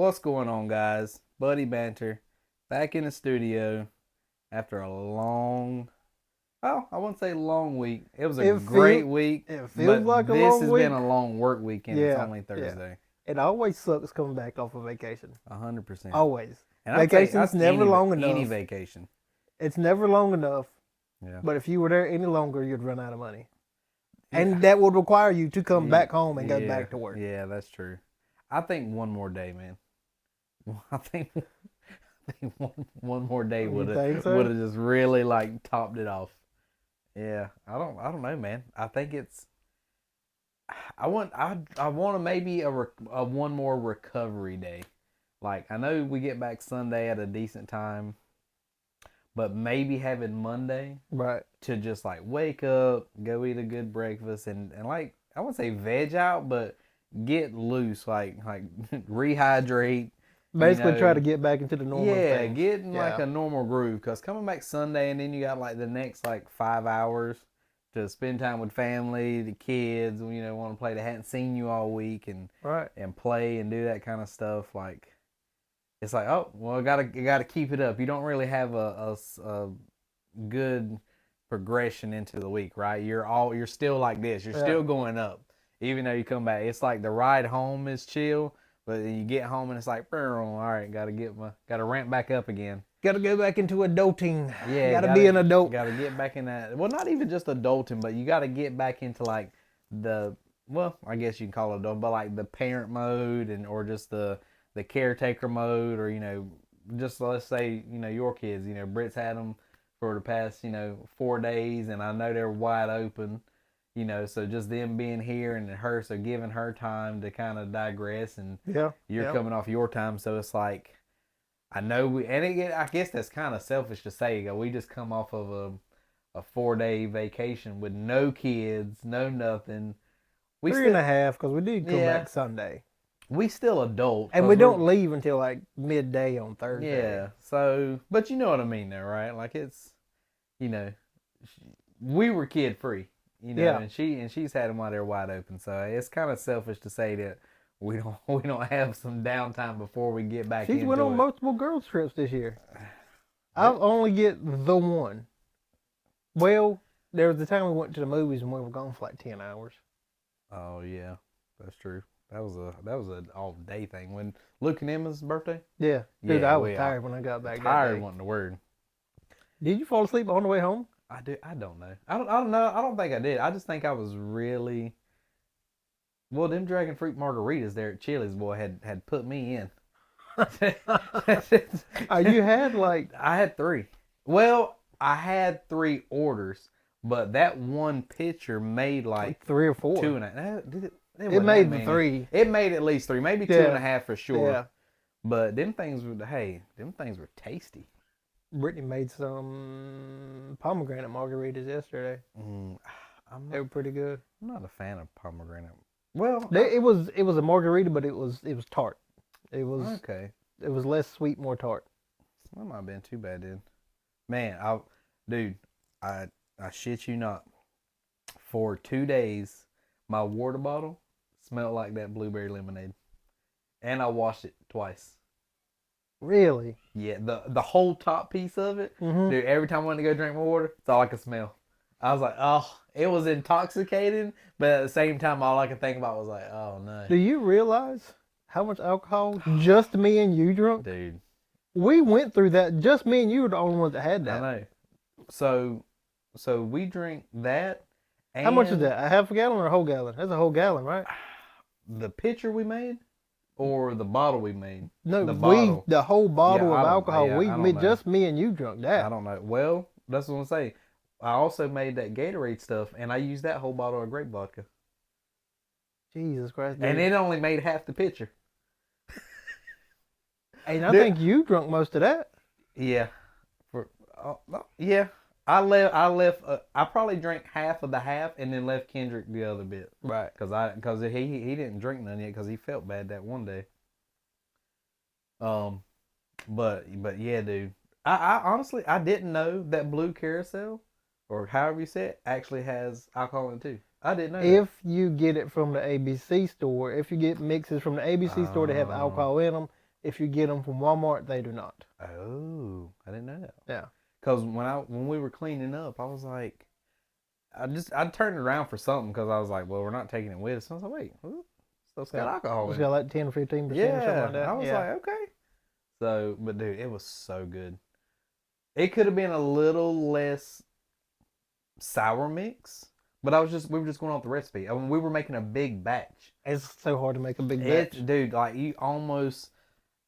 What's going on, guys? Buddy Banter back in the studio after a long, well, I wouldn't say long week. It was a great week, It feels but like a this long has week. been a long work week, and it's only Yeah. Thursday. It always sucks coming back off of vacation. 100%. Always. And Vacation's never long enough. Any vacation. It's never long enough. Yeah. But if you were there any longer, you'd run out of money. And that would require you to come back home and go back to work. Yeah, that's true. I think one more day, man. I think one more day would have just really like topped it off. Yeah, I don't know, man. I think it's I want to maybe a one more recovery day. Like, I know we get back Sunday at a decent time, but maybe having Monday right to just like wake up, go eat a good breakfast, and like, I wouldn't say veg out, but get loose, like rehydrate. Basically, try to get back into the normal thing. Get in like a normal groove. Because coming back Sunday and then you got like the next like 5 hours to spend time with family, the kids, want to play. They hadn't seen you all week and play and do that kind of stuff. Like, it's like, oh, well, gotta keep it up. You don't really have a good progression into the week, right? You're still like this. You're still going up, even though you come back. It's like the ride home is chill. But then you get home and it's like, all right, gotta ramp back up again. Gotta go back into adulting. Yeah, gotta be an adult. Gotta get back in that. Well, not even just adulting, but you gotta get back into like I guess you can call it adult, but like the parent mode or just the caretaker mode, or just let's say your kids. Britt's had them for the past 4 days, and I know they're wide open. So just them being here and her, so giving her time to kind of digress, and you're coming off your time. So it's like, I know I guess that's kind of selfish to say. We just come off of a 4-day vacation with no kids, no nothing. 3.5, because we did come back Sunday. We still adult. And we don't leave until like midday on Thursday. Yeah, so, but you know what I mean though, right? Like, it's, we were kid free. And she's had them while they're wide open. So it's kind of selfish to say that we don't have some downtime before we get back into it. She's went on multiple girls trips this year. I'll only get the one. Well, there was the time we went to the movies and we were gone for like 10 hours. Oh yeah, that's true. That was an all day thing. When Luke and Emma's birthday? Yeah. Dude, I was tired when I got back. Tired wasn't the word. Did you fall asleep on the way home? I don't know. I don't know. I don't think I did. I just think I was really. Well, them dragon fruit margaritas there at Chili's, boy, had put me in. You had like. I had 3. Well, I had 3 orders, but that one pitcher made like 3 or 4. 2.5. Did it? It made the 3. It made at least 3, maybe 2.5 for sure. Yeah. But them things were tasty. Brittany made some pomegranate margaritas yesterday. They were pretty good. I'm not a fan of pomegranate. Well, it was a margarita, but it was tart. It was okay. It was less sweet, more tart. That might have been too bad then. Man, I shit you not. For 2 days, my water bottle smelled like that blueberry lemonade, and I washed it twice. Really? Yeah, the whole top piece of it, dude. Every time I went to go drink my water, it's all I could smell. I was like, oh, it was intoxicating, but at the same time, all I could think about was like, oh no. Do you realize how much alcohol just me and you drunk? Dude, we went through that. Just me and you were the only ones that had that. I know. So we drink that. And how much is that? A half a gallon or a whole gallon? That's a whole gallon, right? The pitcher we made. Or the bottle we made? No, the whole bottle of alcohol. Just me and you drunk that. I don't know. Well, that's what I'm saying. I also made that Gatorade stuff, and I used that whole bottle of grape vodka. Jesus Christ! Dude. And it only made half the pitcher. And I think you drunk most of that. Yeah. Yeah. I left. I probably drank half of the half, and then left Kendrick the other bit. Right. Because he didn't drink none yet because he felt bad that one day. But yeah, dude. I honestly I didn't know that Blue Carousel, or however you say it, actually has alcohol in it too. I didn't know. If you get it from the ABC store, if you get mixes from the ABC store that have alcohol in them, If you get them from Walmart, they do not. Oh, I didn't know that. Yeah. Because when we were cleaning up, I was like, I turned around for something because I was like, well, we're not taking it with us. I was like, wait, it's got alcohol It's in it. got like 10 or 15% or something Yeah, like that. I was like, okay. So, but dude, it was so good. It could have been a little less sour mix, but we were just going off the recipe. I mean, we were making a big batch. It's so hard to make a big batch. Dude, like you almost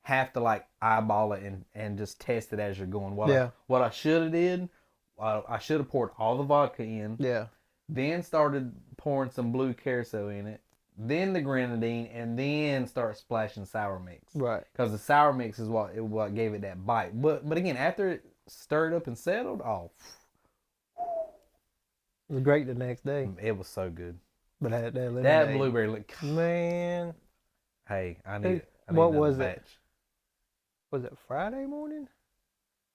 have to like eyeball it and just test it as you're going. What I should have did, I should have poured all the vodka in. Yeah. Then started pouring some blue carousel in it. Then the grenadine, and then start splashing sour mix. Right. Because the sour mix is what gave it that bite. But again, after it stirred up and settled, it was great the next day. It was so good. But that blueberry, man. Hey, I need it. What was it? Was it Friday morning?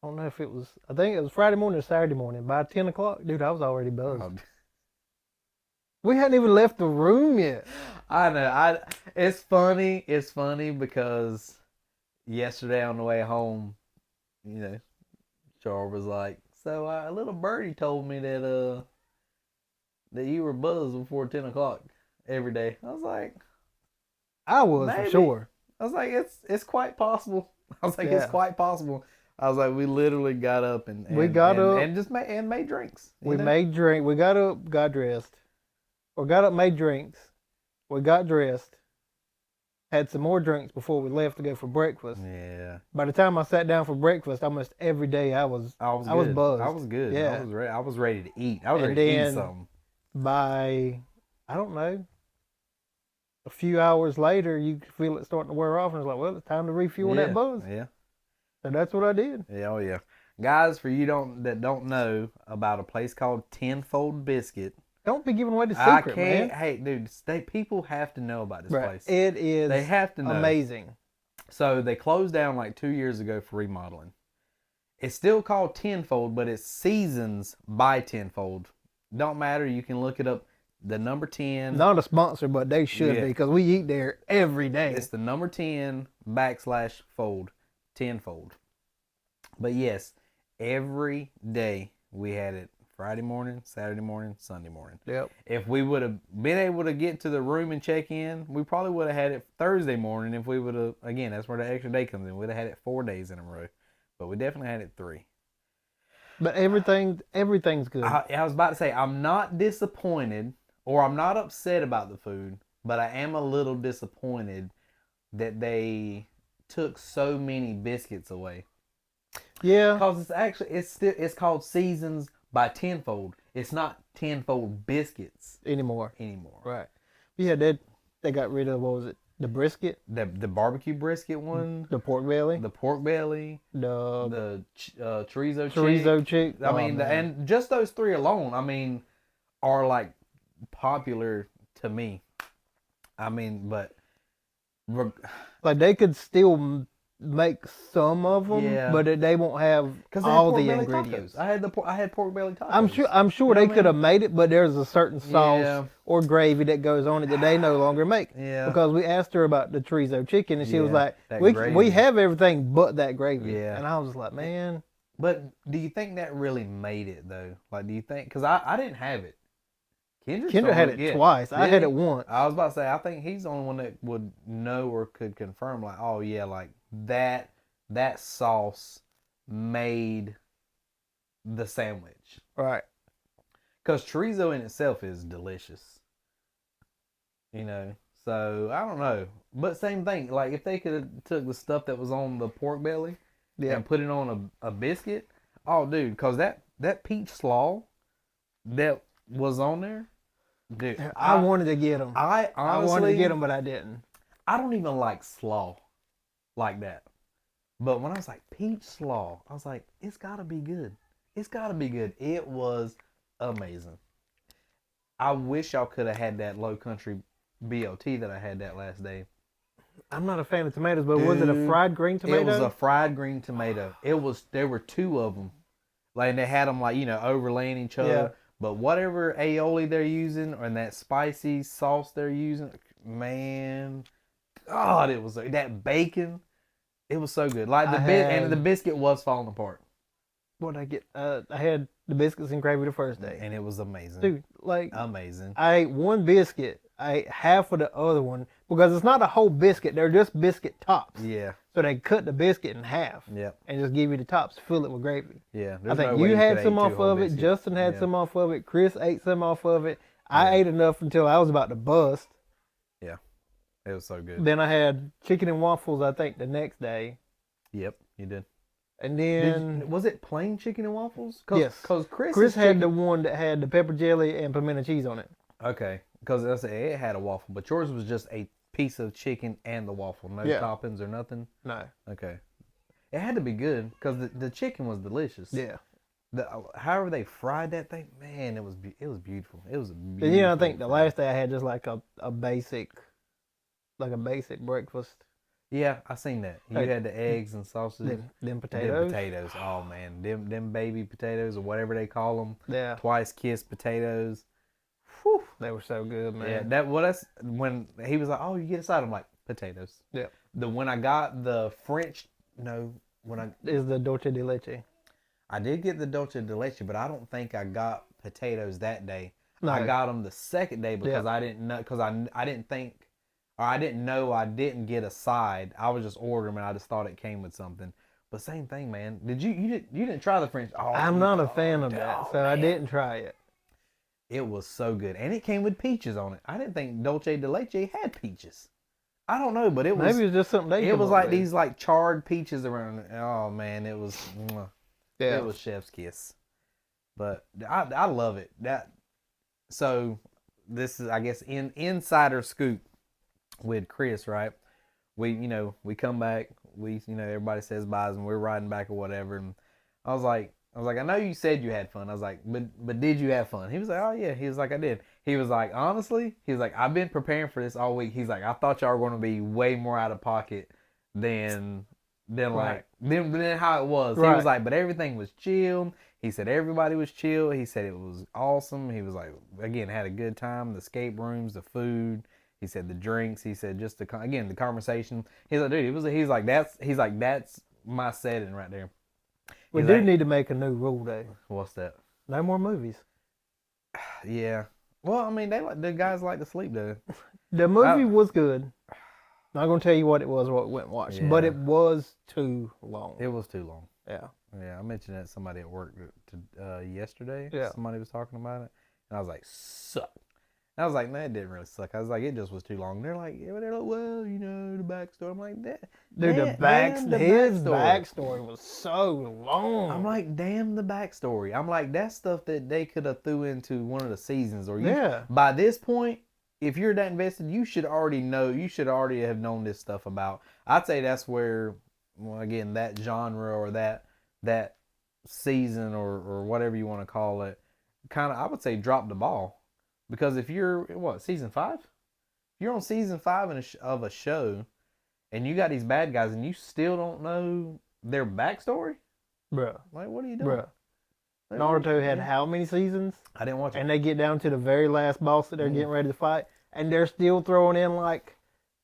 I don't know if it was. I think it was Friday morning or Saturday morning. By 10 o'clock, dude, I was already buzzed. We hadn't even left the room yet. I know. It's funny. It's funny because yesterday on the way home, Char was like, "So a little birdie told me that you were buzzed before 10 o'clock every day." I was like, I was maybe. For sure. I was like, it's quite possible. I was like, it's quite possible. I was like, we literally got up and we got up and just made drinks. We made drink. We got up, got dressed, or got up, made drinks. We got dressed, had some more drinks before we left to go for breakfast. Yeah. By the time I sat down for breakfast, almost every day I was buzzed. I was good. Yeah. I was ready to eat. I was ready to eat something. By, I don't know, a few hours later, you feel it starting to wear off, and it's like, well, it's time to refuel that buzz. Yeah. And that's what I did. Yeah, oh yeah. Guys, for you that don't know about a place called Tenfold Biscuit. Don't be giving away the secret, man. Hey, dude, people have to know about this place. It is. They have to know. Amazing. So they closed down like 2 years ago for remodeling. It's still called Tenfold, but it's Seasons by Tenfold. Don't matter. You can look it up. The number 10. Not a sponsor, but they should be because we eat there every day. It's the number 10/fold. Tenfold. But yes, every day we had it. Friday morning, Saturday morning, Sunday morning. Yep. If we would have been able to get to the room and check in, we probably would have had it Thursday morning. If we would have, again, that's where the extra day comes in. We'd have had it 4 days in a row. But we definitely had it 3. But everything's good. I was about to say, I'm not disappointed or I'm not upset about the food, but I am a little disappointed that they took so many biscuits away. Yeah. Because it's called Seasons by Tenfold. It's not Tenfold Biscuits anymore. Right. Yeah, they got rid of, what was it? The brisket? The barbecue brisket one. The pork belly. The pork belly. The chorizo chick. Chorizo chick. I mean, and just those 3 alone, I mean, are like popular to me. I mean, but like they could still make some of them, but they won't have all the ingredients. Tacos. I had pork belly tacos. I'm sure they could have made it, but there's a certain sauce or gravy that goes on it that they no longer make. Yeah. Because we asked her about the chorizo chicken, and she was like, "We have everything but that gravy." Yeah. And I was like, "Man." But do you think that really made it though? Like, do you think? Because I didn't have it. Kendra had it twice. I had it once. I was about to say, I think he's the only one that would know or could confirm, like, oh yeah, like that sauce made the sandwich. Right. Because chorizo in itself is delicious. So I don't know. But same thing, like if they could have took the stuff that was on the pork belly and put it on a biscuit, oh dude, because that peach slaw that was on there, dude, I wanted to get them. I wanted to get them, but I didn't. I don't even like slaw like that. But when I was like, peach slaw, I was like, it's got to be good. It's got to be good. It was amazing. I wish y'all could have had that Low Country BLT that I had that last day. I'm not a fan of tomatoes, but was it a fried green tomato? It was a fried green tomato. There were 2 of them. Like, they had them like, overlaying each other. Yeah. But whatever aioli they're using and that spicy sauce they're using, man, God, it was that bacon. It was so good. Like and the biscuit was falling apart. What I get? I had the biscuits and gravy the first day, and it was amazing, dude. Like amazing. I ate one biscuit. I ate half of the other one because it's not a whole biscuit. They're just biscuit tops. Yeah. So they cut the biscuit in half. Yep. And just give you the tops, fill it with gravy. Yeah. I think you had some off of it. Justin had some off of it. Chris ate some off of it. I ate enough until I was about to bust. Yeah. It was so good. Then I had chicken and waffles, I think, the next day. Yep, you did. And then... was it plain chicken and waffles? Yes. Because Chris had the one that had the pepper jelly and pimento cheese on it. Okay. Because it had a waffle, but yours was just a piece of chicken and the waffle. No toppings or nothing? No. Okay. It had to be good because the chicken was delicious. Yeah. However they fried that thing, man, it was beautiful. It was a beautiful. And I think the last day I had just like a basic breakfast. Yeah, I seen that. You had the eggs and sausage. Them potatoes. Them potatoes. Oh man, them baby potatoes or whatever they call them. Yeah. Twice kissed potatoes. Whew, they were so good, man. Yeah, that's when he was like, "Oh, you get a side." I'm like, potatoes. Yeah. When I got the French, is the dulce de leche. I did get the dulce de leche, but I don't think I got potatoes that day. No. I got them the second day because I didn't know I didn't think. Or I didn't know I didn't get a side. I was just ordering and I just thought it came with something. But same thing, man. You didn't try the French? Oh, I'm not a fan of that, so man. I didn't try it. It was so good, and it came with peaches on it. I didn't think dulce de leche had peaches. I don't know, but it was. Maybe it's just something they. It was like these like charred peaches around it. Oh man, it was. Yeah. It was chef's kiss. But I love it. So this is, I guess, insider scoop. With Chris, right? We come back. Everybody says byes, and we're riding back or whatever. And I was like, I know you said you had fun. I was like, but did you have fun? He was like, oh yeah. He was like, I did. He was like, honestly, he was like, I've been preparing for this all week. He's like, I thought y'all were going to be way more out of pocket than how it was. Right. He was like, but everything was chill. He said everybody was chill. He said it was awesome. He was like, again, had a good time. The escape rooms, the food. He said the drinks. He said just the conversation. He's like, dude, he's like that's my setting right there. We do need to make a new rule though. What's that? No more movies. Yeah. Well, I mean, the guys like to sleep though. The movie was good. Not gonna tell you what it was or what we went and watched, but it was too long. It was too long. Yeah. Yeah. I mentioned that to somebody at work yesterday. Yeah. Somebody was talking about it, and I was like, suck. I was like, nah, it didn't really suck. I was like, it just was too long. They're like, well, the backstory. I'm like, that. Dude, his backstory was so long. I'm like, damn the backstory. I'm like, that's stuff that they could have threw into one of the seasons. Or by this point, if you're that invested, you should already know. You should already have known this stuff about. I'd say that's where, well, again, that genre or that season or whatever you want to call it, kind of, I would say, dropped the ball. Because if you're, season 5? If you're on season 5 of a show and you got these bad guys and you still don't know their backstory? Bruh. Like, what are you doing? Bruh. Naruto had how many seasons? I didn't watch it. And they get down to the very last boss that they're getting ready to fight. And they're still throwing in like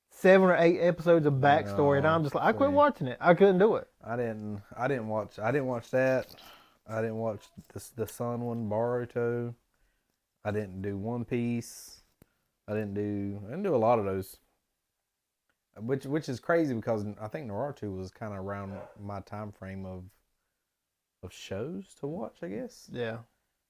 7 or 8 episodes of backstory. And I'm just like, I quit watching it. I couldn't do it. I didn't watch that. I didn't watch the Sun one, Boruto. I didn't do One Piece. I didn't do a lot of those. Which is crazy because I think Naruto was kind of around my time frame of shows to watch, I guess. Yeah.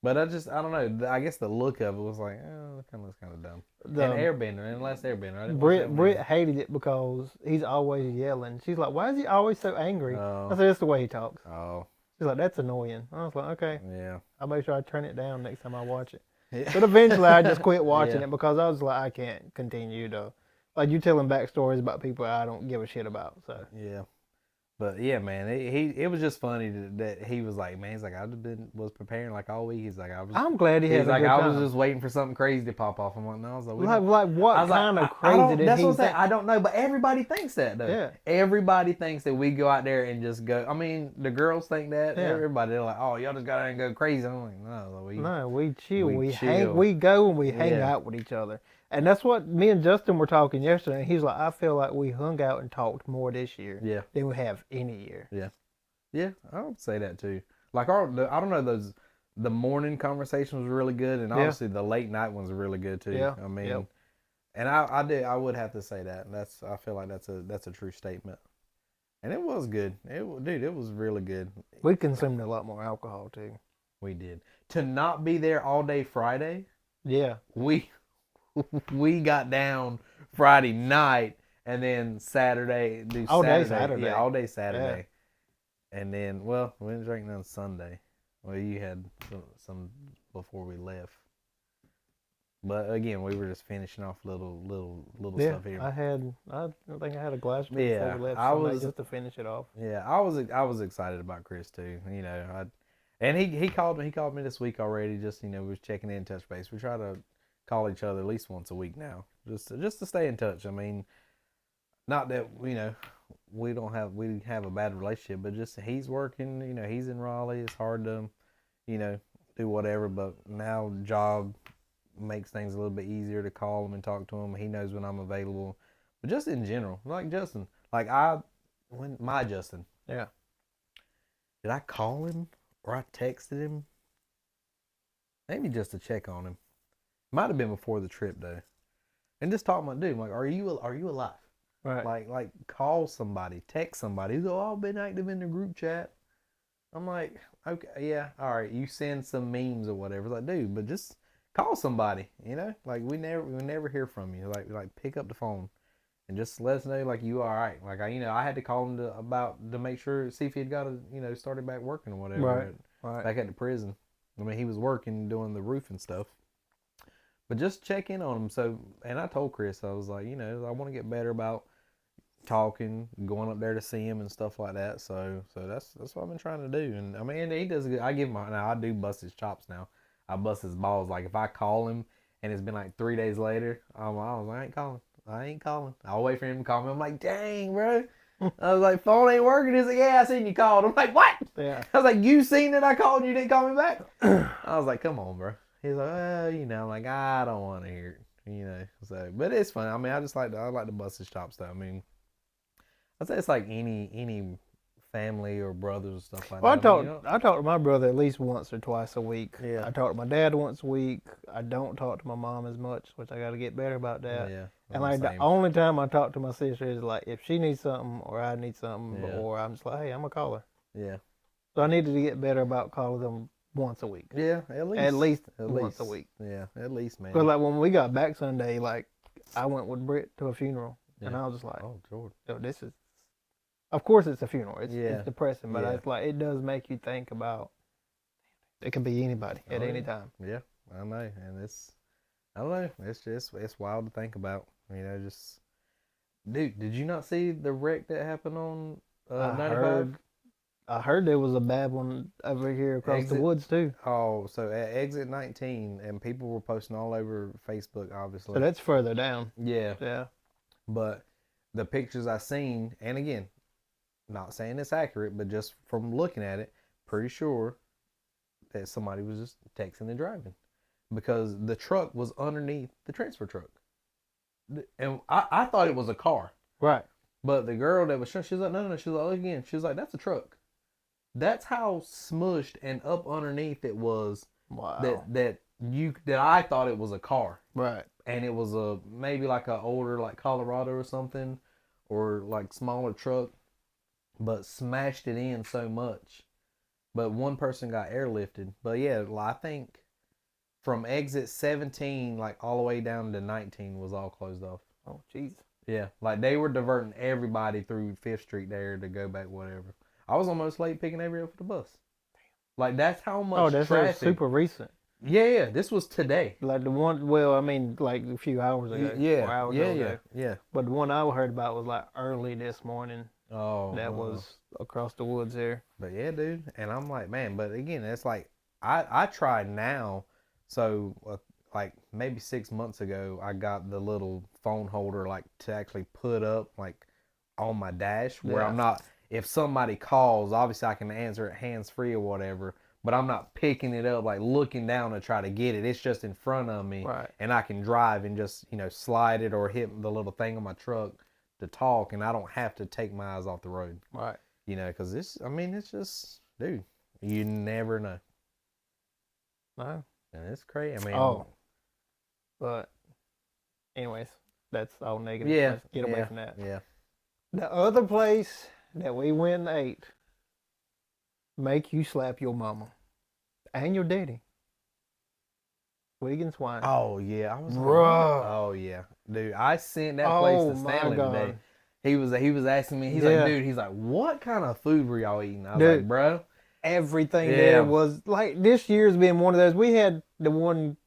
But I don't know. I guess the look of it was like, it kind of looks kind of dumb. And Airbender, and Last Airbender. Britt hated it because he's always yelling. She's like, why is he always so angry? I said, it's the way he talks. Oh. She's like, that's annoying. I was like, okay. Yeah. I'll make sure I turn it down next time I watch it. Yeah. But eventually I just quit watching it because I was like, I can't continue to, like, you telling backstories about people I don't give a shit about. So yeah, but yeah, man, it was just funny that he was like, man, he's like, was preparing like all week. He's like, I'm glad he had. He's like, I was just waiting for something crazy to pop off. I'm like, no, I was like what kind of crazy did that's he what I'm saying. I don't know, but everybody thinks that though. Yeah, everybody thinks that we go out there and just go. I mean, the girls think that. Yeah. Everybody, they're like, oh, y'all just go out and go crazy. I'm like, no, we chill. We hang, we go and we hang out with each other. And that's what me and Justin were talking yesterday. He's like, I feel like we hung out and talked more this year Yeah. than we have any year. Yeah. Yeah, I would say that too. Like I don't know, the morning conversation was really good, and Yeah. obviously the late night ones are really good too. Yeah. I mean, Yep. and I would have to say that. I feel like that's a true statement. And it was good. It was really good. We consumed a lot more alcohol too. We did. To not be there all day Friday, Yeah. we got down Friday night and then Saturday do All day Saturday. Saturday. Yeah, all day Saturday. And then, well, we didn't drink none Sunday. Well, you had some before we left. But again, we were just finishing off little stuff here. I think I had a glass before Yeah, we left I Sunday was- just to finish it off. Yeah, I was excited about Chris too. You know, and he called me this week already. Just we was checking in, touch base. We try to call each other at least once a week now, just to stay in touch. I mean, not that we have a bad relationship, but just he's working. He's in Raleigh. It's hard to do whatever. But now job makes things a little bit easier to call him and talk to him. He knows when I'm available. But just in general, like Justin, my Justin. Yeah. Did I call him or I texted him? Maybe just to check on him. Might have been before the trip though. And just talk my dude. I'm like, are you alive? Right. Like call somebody, text somebody. He's like, oh, I've been active in the group chat. I'm like, okay, yeah, all right. You send some memes or whatever. Like, dude, but just call somebody. Like we never hear from you. Like pick up the phone and just let us know like you all right. Like I had to call him to make sure, see if he'd got started back working or whatever. Right. Back at the prison. I mean, he was working doing the roof and stuff. But just check in on him. So, and I told Chris, I was like, I want to get better about talking, going up there to see him and stuff like that. So that's what I've been trying to do. And I mean, he does good. I give him now. I do bust his chops now. I bust his balls. Like if I call him and it's been like 3 days later, I was like, I ain't calling. I'll wait for him to call me. I'm like, dang, bro. I was like, phone ain't working. He's like, yeah, I seen you called. I'm like, what? Yeah. I was like, you seen that I called and you didn't call me back? I was like, come on, bro. He's like, I'm like, I don't want to hear it, So, but it's fun. I mean, I like to bust his chops though. I mean, I'd say it's like any family or brothers or stuff like Well, that. I talk to my brother at least once or twice a week. Yeah. I talk to my dad once a week. I don't talk to my mom as much, which I got to get better about that. Yeah. And like the only time I talk to my sister is like if she needs something or I need something, Yeah. or I'm just like, hey, I'm gonna call her. Yeah. So I needed to get better about calling them once a week. Yeah, at least. Once a week. Yeah, at least, man. Because like when we got back Sunday, like I went with Britt to a funeral, and I was just like, oh, Jordan. this is. Of course, it's a funeral. It's Yeah. depressing, but Yeah. it's like it does make you think about. It can be anybody at any time. Yeah, I know, and I don't know. It's wild to think about. Just dude, did you not see the wreck that happened on 95? I heard there was a bad one over here across the woods too. Oh, so at exit 19, and people were posting all over Facebook, obviously. So that's further down. Yeah. Yeah. But the pictures I seen, and again, not saying it's accurate, but just from looking at it, pretty sure that somebody was just texting and driving, because the truck was underneath the transfer truck, and I thought it was a car. Right. But the girl that was, she was like, no. She was like, again, she was like, that's a truck. That's how smushed and up underneath it was. Wow. That I thought it was a car. Right. And it was maybe like a older, like Colorado or something, or like smaller truck, but smashed it in so much. But one person got airlifted. But yeah, I think from exit 17 like all the way down to 19 was all closed off. Oh, jeez. Yeah, like they were diverting everybody through 5th Street there to go back, whatever. I was almost late picking Avery up for the bus. Like that's how much Oh, that's traffic. super recent. Yeah, this was today. Like the one, well, I mean, like a few hours ago. Yeah, 4 hours yeah, ago. yeah. But the one I heard about was like early this morning. Oh, that was across the woods there. But yeah, dude, and I'm like, man, but again, it's like I try now. So like maybe 6 months ago, I got the little phone holder like to actually put up like on my dash where I'm not. If somebody calls, obviously I can answer it hands free or whatever. but I'm not picking it up, like looking down to try to get it. It's just in front of me, Right. and I can drive and just, slide it or hit the little thing on my truck to talk, and I don't have to take my eyes off the road. Right. Because it's just, dude, you never know. No. And it's crazy. But anyways, that's all negative. Yeah. Let's get away from that. Yeah. The other place that we went and ate make you slap your mama and your daddy. Wiggins Wine. Oh yeah, I was. Bruh. Oh yeah, dude. I sent that place to Stanley today. He was asking me. He's like, dude. He's like, what kind of food were y'all eating? I was like, bro, everything there was like, this year's been one of those. We had the one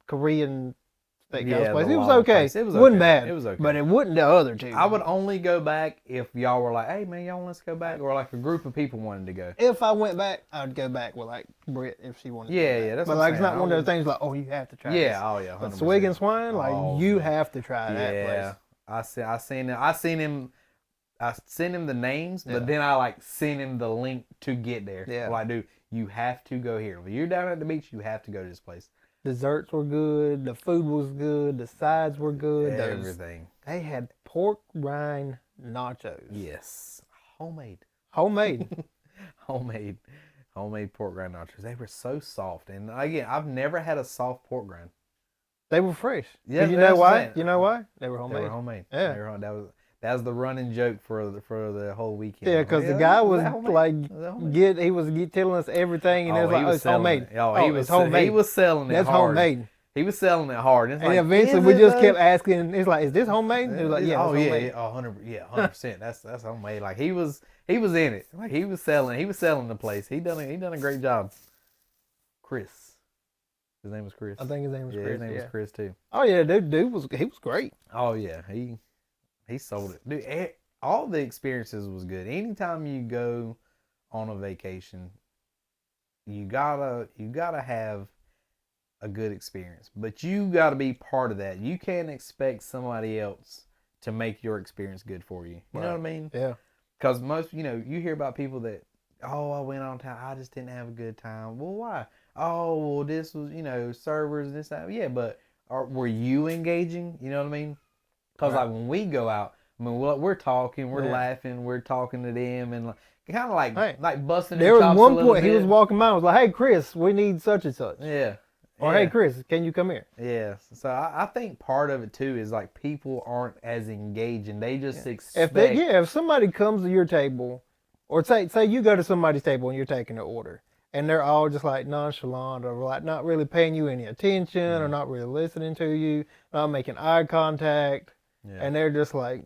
Korean steakhouse place. It was okay. It wasn't bad. It was okay. But it wasn't the other two. I would only go back if y'all were like, hey man, y'all want us to go back, or like a group of people wanted to go. If I went back, I'd go back with like Britt if she wanted to. Yeah, that's. But like, it's not one of those things like, oh, you have to try. This. Oh yeah. 100%. But Swiggins Wine, like, you have to try that place. I seen him. I sent him the names, but then I like sent him the link to get there. Yeah. Like, dude, you have to go here. When you're down at the beach, you have to go to this place. Desserts were good. The food was good. The sides were good. Everything. They had pork rind nachos. Yes. Homemade. Homemade pork rind nachos. They were so soft. And again, I've never had a soft pork rind. They were fresh. Yeah, you know why? You know why? They were homemade. They were homemade. Yeah. That was the running joke for the whole weekend. Yeah, because the guy was like, he was telling us everything, and it was like, it's homemade. He was homemade. He was selling it hard. That's homemade. He was selling it hard. And eventually we just kept asking, it's like, is this homemade? It was like, yeah, homemade. 100%. That's homemade. Like he was in it. Like he was selling the place. He done a great job. Chris. His name was Chris. I think his name was Chris. His name was Chris too. Oh yeah, dude was great. Oh yeah, he sold it. Dude, all the experiences was good. Anytime you go on a vacation, you gotta have a good experience. But you gotta be part of that. You can't expect somebody else to make your experience good for you. You know what I mean? Yeah. Because most, you hear about people that, oh, I went on time, I just didn't have a good time. Well, why? Oh, well, this was, servers, this, that. Yeah, but were you engaging? You know what I mean? Because like when we go out, I mean, we're talking, we're laughing, we're talking to them, and kind of like busting their chops a little bit. There was one point he was walking by, I was like, hey, Chris, we need such and such. Yeah. Or, hey, Chris, can you come here? Yeah. So I think part of it, too, is like people aren't as engaging. They just expect. If somebody comes to your table, or say you go to somebody's table and you're taking an order, and they're all just like nonchalant or like not really paying you any attention or not really listening to you, not making eye contact, and they're just like,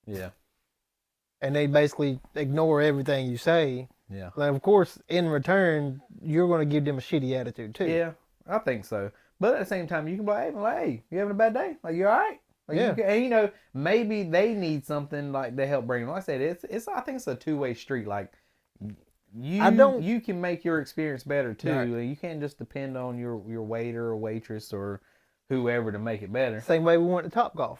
and they basically ignore everything you say. Yeah. Like, of course, in return, you're going to give them a shitty attitude too. Yeah, I think so. But at the same time, you can be like, hey, you having a bad day? Like, you all right? Like, and maybe they need something like to help bring them. Like I said, it's I think it's a two-way street. Like, you can make your experience better too. Right. You can't just depend on your waiter or waitress or whoever to make it better. Same way we went to Topgolf.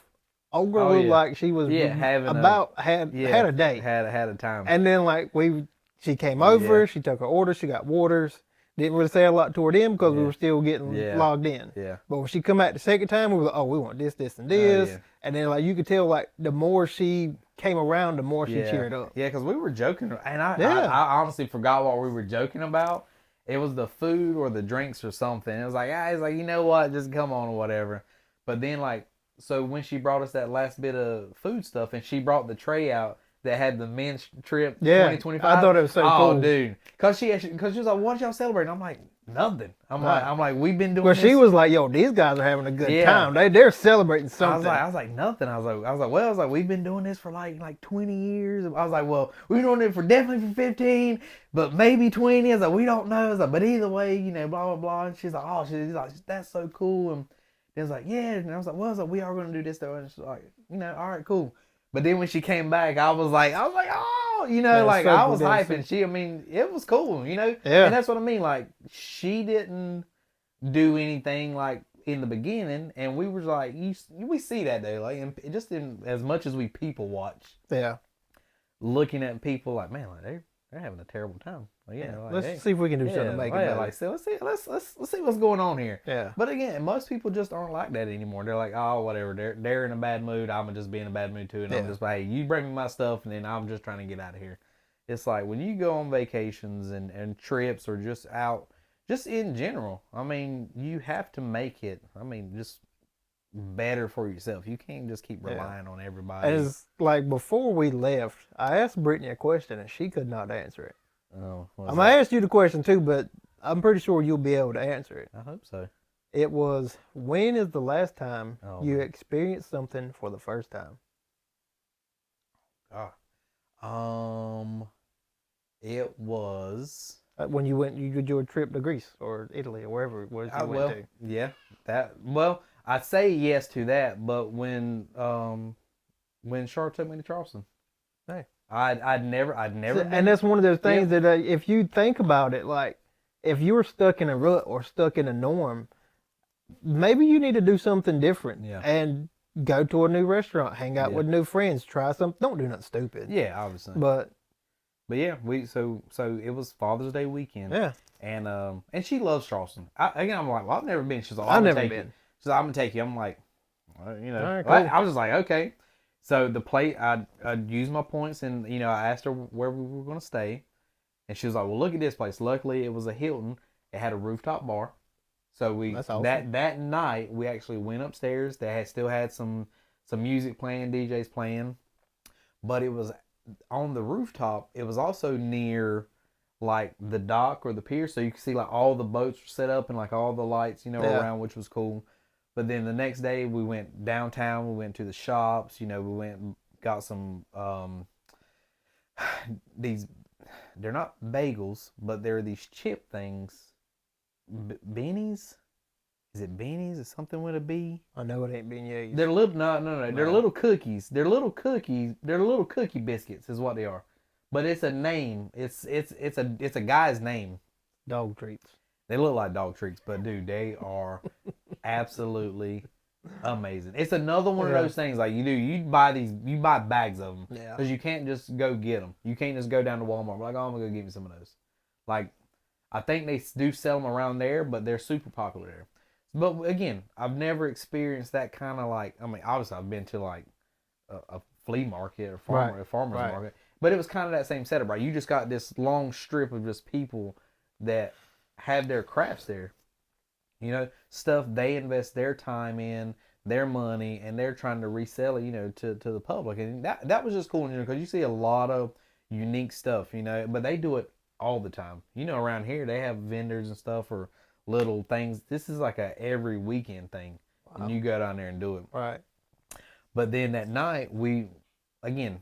Old girl looked like she was had a day. Had a time. And then she came over, she took her order, she got waters. Didn't really say a lot toward him because we were still getting logged in. Yeah. But when she come back the second time, we were like, oh, we want this, this, and this. And then you could tell the more she came around, the more she cheered up. Yeah, because we were joking. And I honestly forgot what we were joking about. It was the food or the drinks or something. It was like, it's like, you know what, just come on or whatever. But then so when she brought us that last bit of food stuff and she brought the tray out that had the men's trip 2025. I thought it was so cool. Oh, dude. Because she was like, what y'all celebrating? I'm like, nothing. I'm like, we've been doing this. She was like, yo, these guys are having a good time. They're celebrating something. I was like, nothing. I was like, we've been doing this for like 20 years. I was like, well, we've been doing it definitely for 15, but maybe 20. I was like, we don't know. I was like, but either way, blah, blah, blah. And she's like, she's like, that's so cool. And it was like, yeah. And I was like, we are going to do this though. And she's like, all right, cool. But then when she came back, I was like, oh, I was hyping. It was cool, Yeah. And that's what I mean. Like, she didn't do anything in the beginning, and we were like, we see that though, and just in as much as we people watch. Yeah. Looking at people like, man, they're having a terrible time. Like, you know, like, let's hey, see if we can do something to make it better. Like, so let's see what's going on here. Yeah. But again, most people just aren't like that anymore. They're like, oh, whatever. They're in a bad mood. I'm just be in a bad mood too, and I'm just like, hey, you bring me my stuff, and then I'm just trying to get out of here. It's like when you go on vacations and trips or just out, just in general. I mean, you have to make it. I mean, just better for yourself. You can't just keep relying on everybody. And it's like before we left, I asked Brittany a question and she could not answer it. Oh, I'm gonna ask you the question too, but I'm pretty sure you'll be able to answer it. I hope so. It was, when is the last time you man. experienced something for the first time? It was When you did your trip to Greece or Italy or wherever it was you went to. Yeah, I say yes to that, but when Char took me to Charleston, Hey. I'd never been. And that's one of those things that if you think about it, like if you were stuck in a rut or stuck in a norm, maybe you need to do something different and go to a new restaurant, hang out with new friends, try something. Don't do nothing stupid. Yeah, obviously. But yeah, so it was Father's Day weekend. Yeah. And she loves Charleston. I'm like, well, I've never been. She's like, I've never been. She's like, I'm gonna take you. I'm like, well, you know, all right, cool. I was just like, okay. So the plate, I used my points, and you know, I asked her where we were gonna stay, and she was like, well, look at this place. Luckily, it was a Hilton. It had a rooftop bar. So That's awesome. that night we actually went upstairs. They still had some music playing, DJs playing, but it was on the rooftop. It was also near like the dock or the pier, so you could see like all the boats were set up and like all the lights, you know, around, which was cool. But then the next day we went downtown. We went to the shops. You know, we went and got some these. They're not bagels, but they're these chip things. Beanies? Is it beanies? Is something with a B? I know it ain't beignets. They're little. No. They're little cookies. They're little cookies. They're little cookie biscuits, is what they are. But it's a name. It's a guy's name. Dog treats. They look like dog treats, but dude, they are absolutely amazing. It's another one of those things like you buy bags of them because you can't just go get them. You can't just go down to Walmart and be like, oh, I'm gonna go get me some of those. Like, I think they do sell them around there, but they're super popular there. But again, I've never experienced that kind of like. I mean, obviously I've been to like a flea market or farmer's market, but it was kind of that same setup, right? You just got this long strip of just people that have their crafts there, you know, stuff they invest their time in, their money, and they're trying to resell it, you know, to the public. And that was just cool, you know, because you see a lot of unique stuff, you know, but they do it all the time. You know, around here they have vendors and stuff or little things. This is like a every weekend thing, and you go down there and do it. Right. But then that night we, again,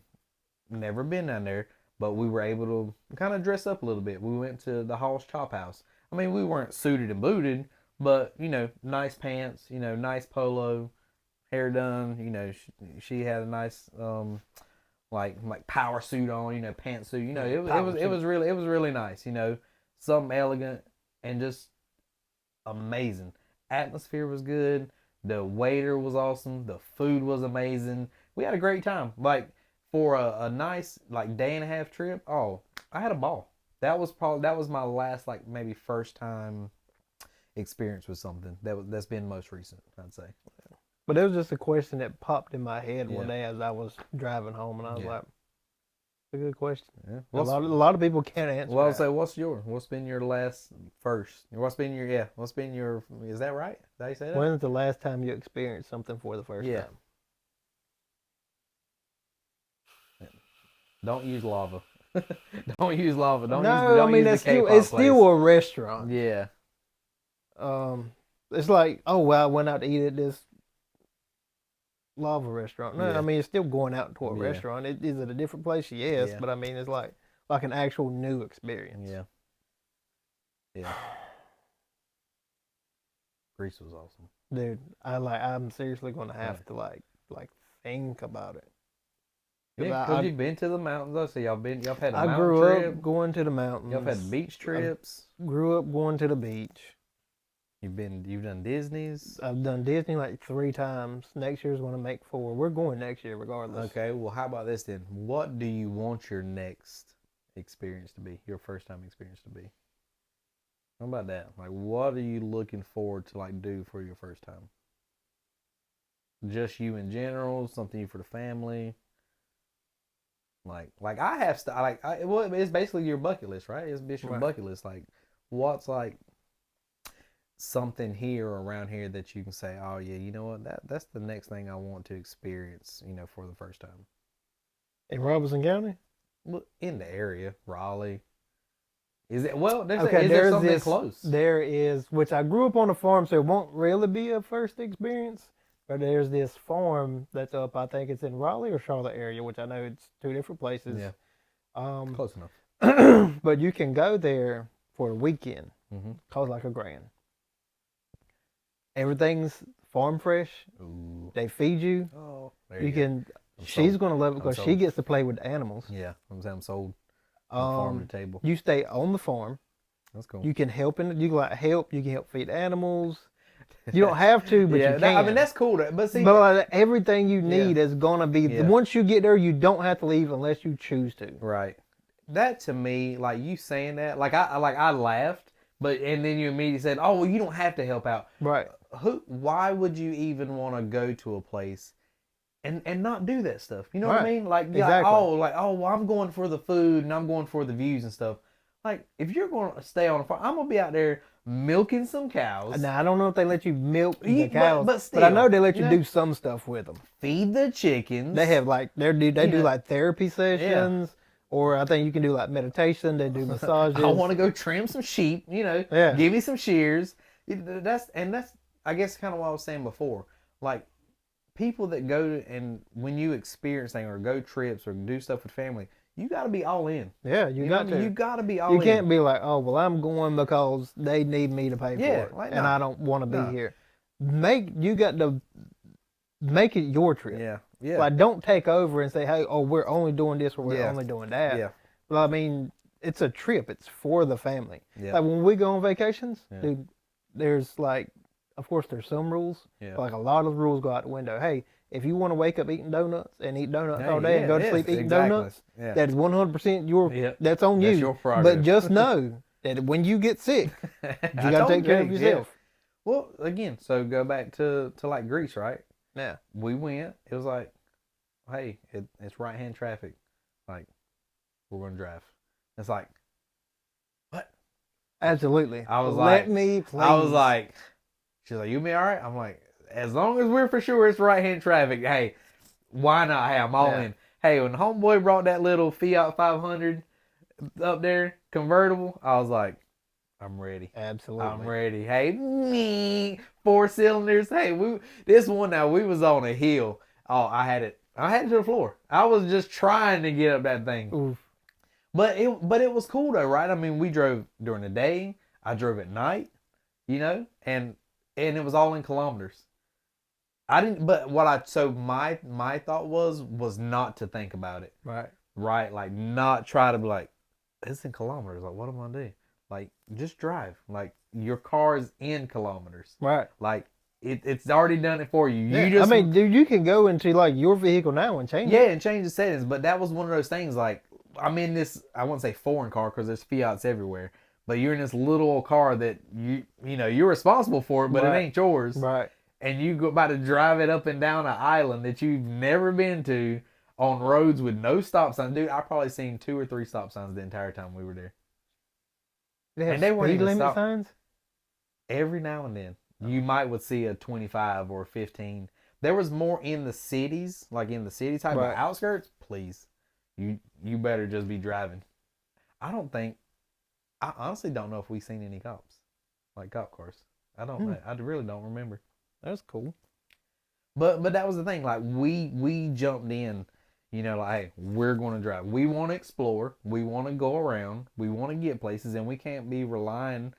never been down there, but we were able to kind of dress up a little bit. We went to the Hall's Chop House. I mean, we weren't suited and booted, but, you know, nice pants, you know, nice polo, hair done. You know, she had a nice, like power suit on, you know, pantsuit. You know, it was really nice. You know, something elegant and just amazing. Atmosphere was good. The waiter was awesome. The food was amazing. We had a great time. Like, for a nice like day and a half trip, I had a ball. That was my last like maybe first time experience with something that's been most recent, I'd say. But it was just a question that popped in my head one day as I was driving home, and I was like, "It's a good question." Yeah. A lot of people can't answer. Well, I'll say, what's been your last first? What's been your is that right? Did I say that? When's the last time you experienced something for the first time? Don't use lava. Don't use lava. It's still a restaurant. Yeah. It's like, oh well, I went out to eat at this lava restaurant. No, I mean it's still going out to a restaurant. Is it a different place? Yes, but I mean it's like an actual new experience. Yeah. Yeah. Greece was awesome, dude. I'm seriously gonna have to like think about it. Yeah, because you've been to the mountains. I see y'all had a mountain trip. I grew up going to the mountains. Y'all had beach trips. Grew up going to the beach. You've done Disney's. I've done Disney like 3 times. Next year's going to make 4. We're going next year regardless. Okay, well how about this then? What do you want your next experience to be? Your first time experience to be? How about that? Like, what are you looking forward to like do for your first time? Just you in general, something for the family. Like I have well, it's basically your bucket list, right? It's your bucket list. Like, what's like something here or around here that you can say, oh yeah, you know what, that's the next thing I want to experience, for the first time. In Robeson County? Well, in the area, Raleigh. Is it is Okay, there something close? There is, which I grew up on a farm, so it won't really be a first experience. But there's this farm that's up, I think it's in Raleigh or Charlotte area, which I know it's two different places. Yeah. Close enough. But you can go there for a weekend. Mm-hmm. Costs like $1,000. Everything's farm fresh. Ooh. They feed you. Oh, you can. She's gonna love it because she gets to play with the animals. Yeah, I'm sold. Farm to table. You stay on the farm. That's cool. You can help You can help. You can help feed animals. You don't have to, but you can. I mean, that's cool. But see, everything you need is gonna be. Yeah. Once you get there, you don't have to leave unless you choose to. Right. That to me, like you saying that, I laughed, and then you immediately said, "Oh, well, you don't have to help out." Right. Why would you even want to go to a place and not do that stuff? You know what I mean? Like, exactly. Well, I'm going for the food and I'm going for the views and stuff. Like, if you're going to stay on a farm, I'm going to be out there milking some cows. Now, I don't know if they let you milk the cows, but still, but I know they let you do some stuff with them. Feed the chickens. They have they do like therapy sessions. Yeah. Or I think you can do like meditation. They do massages. I want to go trim some sheep. Yeah. Give me some shears. That's I guess kind of what I was saying before. Like, people that go and when you experience things or go trips or do stuff with family, you got to be all in. Yeah, you got to. You got to be all in. You can't be like, oh, well, I'm going because they need me to pay for it, and I don't want to be here. You got to make it your trip. Yeah, yeah. Like, don't take over and say, hey, oh, we're only doing this or we're only doing that. Yeah. But I mean, it's a trip. It's for the family. Yeah. Like when we go on vacations, dude, there's like, of course, there's some rules. Yeah. Like a lot of the rules go out the window. Hey, if you want to wake up eating donuts and eat donuts all day and go to sleep eating donuts, that is 100% that's on you. That's your prerogative. But just know that when you get sick, you got to take care of yourself. Yeah. Well, again, so go back to like Greece, right? Yeah. We went. It was like, hey, it's right-hand traffic. Like, we're going to drive. It's like, what? Absolutely. I was Let me, please. I was like, she's like, you be all right? I'm like, as long as we're for sure it's right-hand traffic, hey, why not? Hey, I'm all in. Hey, when homeboy brought that little Fiat 500 up there, convertible, I was like, I'm ready. Absolutely. I'm ready. Hey, 4 cylinders. Hey, this one now, we was on a hill. Oh, I had it to the floor. I was just trying to get up that thing. Oof. But it was cool though, right? I mean, we drove during the day. I drove at night, and it was all in kilometers. I didn't, but my thought was not to think about it. Right. Right. Like, not try to be like, it's in kilometers. Like, what am I going to do? Like, just drive. Like, your car is in kilometers. Right. Like, it's already done it for you. Yeah. I mean, dude, you can go into like your vehicle now and change it. Yeah, and change the settings. But that was one of those things. Like, I'm in this, I wouldn't say foreign car because there's Fiats everywhere. But you're in this little old car that you're responsible for it, but it ain't yours. Right. And you go about to drive it up and down an island that you've never been to on roads with no stop signs. Dude, I probably seen 2 or 3 stop signs the entire time we were there. They weren't even limit signs? Every now and then. You might see a 25 or 15. There was more in the cities, like in the city type, but outskirts, please. You better just be driving. I honestly don't know if we've seen any cops. Like cop cars. I don't know. I really don't remember. That's cool. But that was the thing. Like we jumped in, like, hey, we're going to drive. We want to explore. We want to go around. We want to get places, and we can't be relying,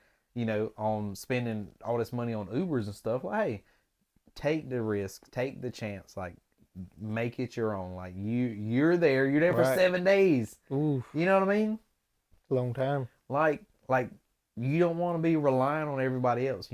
on spending all this money on Ubers and stuff. Like, hey, take the risk, take the chance, like, make it your own. Like, you're there for 7 days. Oof. You know what I mean? Long time. Like you don't want to be relying on everybody else.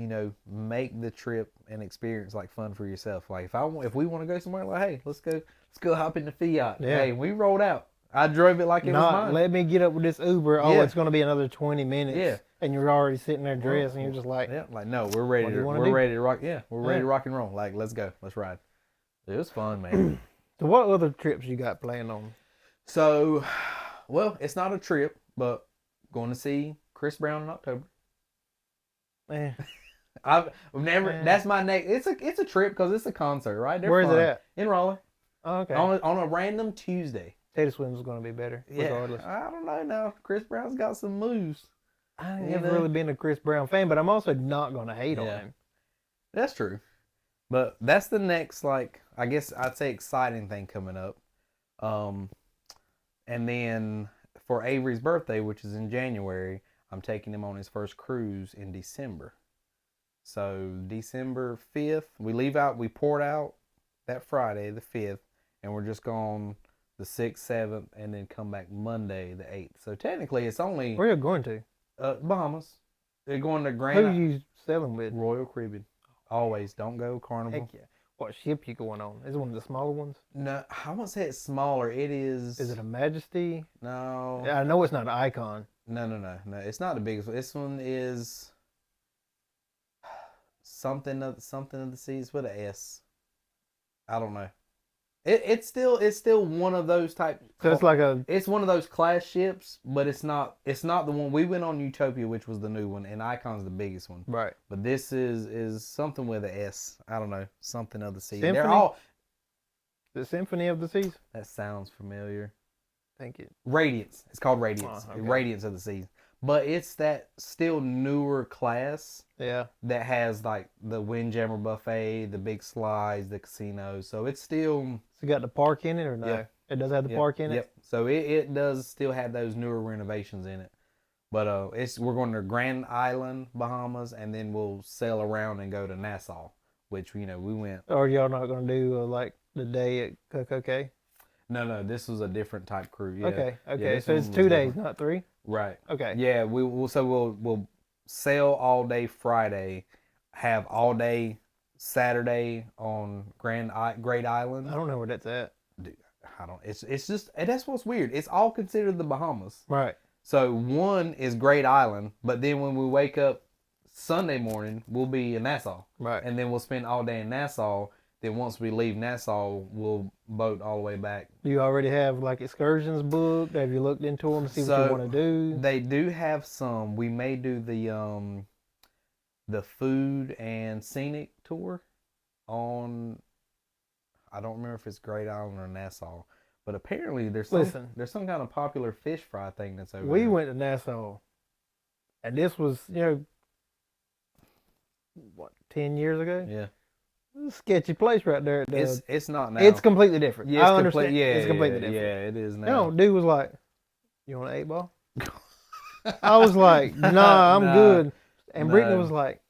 Make the trip and experience like fun for yourself. Like if we want to go somewhere, like, hey, let's go hop in the Fiat. Yeah. Hey, we rolled out. I drove it like it was mine. Let me get up with this Uber. Oh, it's going to be another 20 minutes. Yeah. And you're already sitting there dressed, and you're just like, no, we're ready to rock. Yeah, we're ready to rock and roll. Like, let's go, let's ride. It was fun, man. So, what other trips you got planned on? So, well, it's not a trip, but going to see Chris Brown in October. I've never. That's my next. It's a trip because it's a concert, right? Where is it at? In Raleigh. Oh, okay. On a random Tuesday. Taylor Swift's going to be better, regardless. I don't know now. Chris Brown's got some moves. I've never really been a Chris Brown fan, but I'm also not going to hate on him. That's true. But that's the next, like, I guess I'd say exciting thing coming up. And then for Avery's birthday, which is in January, I'm taking him on his first cruise in December. So December 5th, we port out that Friday, the 5th, and we're just gone the 6th, 7th, and then come back Monday, the 8th. So technically, it's only... Where are you going to? Bahamas. They're going to Grand... Who are you sailing with? Royal Caribbean. Always. Don't go Carnival. Heck yeah. What ship you going on? Is it one of the smaller ones? No, I won't say it's smaller. It is... Is it a Majesty? No. I know it's not an Icon. No. It's not the biggest one. This one is... Something of the seas with an S. I don't know. It's still one of those type. So it's one of those class ships, but it's not the one we went on. Utopia, which was the new one, and Icon's the biggest one. Right. But this is something with an S. I don't know, something of the seas. Symphony? They're all the Symphony of the Seas. That sounds familiar. Thank you. Radiance. It's called Radiance. Okay. Radiance of the Seas. But it's that still newer class. Yeah. That has like the Windjammer buffet, the big slides, the casinos. So it's still. So you got the park in it or no? Yeah. It does have the park in it. Yep. So it does still have those newer renovations in it. But we're going to Grand Island, Bahamas, and then we'll sail around and go to Nassau, which we went. Or y'all not going to do like the day at Coco? No. This was a different type cruise. Yeah. Okay. Yeah, so it's 2 days, not 3. Right. Okay. Yeah. We'll sail all day Friday, have all day Saturday on Great Island. I don't know where that's at. Dude, I don't. It's just that's what's weird. It's all considered the Bahamas. Right. So one is Great Island, but then when we wake up Sunday morning, we'll be in Nassau. Right. And then we'll spend all day in Nassau. Then once we leave Nassau, we'll boat all the way back. Do you already have like excursions booked? Have you looked into them to see what you want to do? They do have some. We may do the food and scenic tour on. I don't remember if it's Great Island or Nassau, but apparently there's some kind of popular fish fry thing that's over there. We went to Nassau, and this was 10 years ago? Yeah. Sketchy place right there. It's not now. It's completely different. Yeah, I understand. It's completely different. Yeah, it is now. No, dude was like, "You want an 8-ball?" I was like, "Nah, I'm good." And Brittany was like,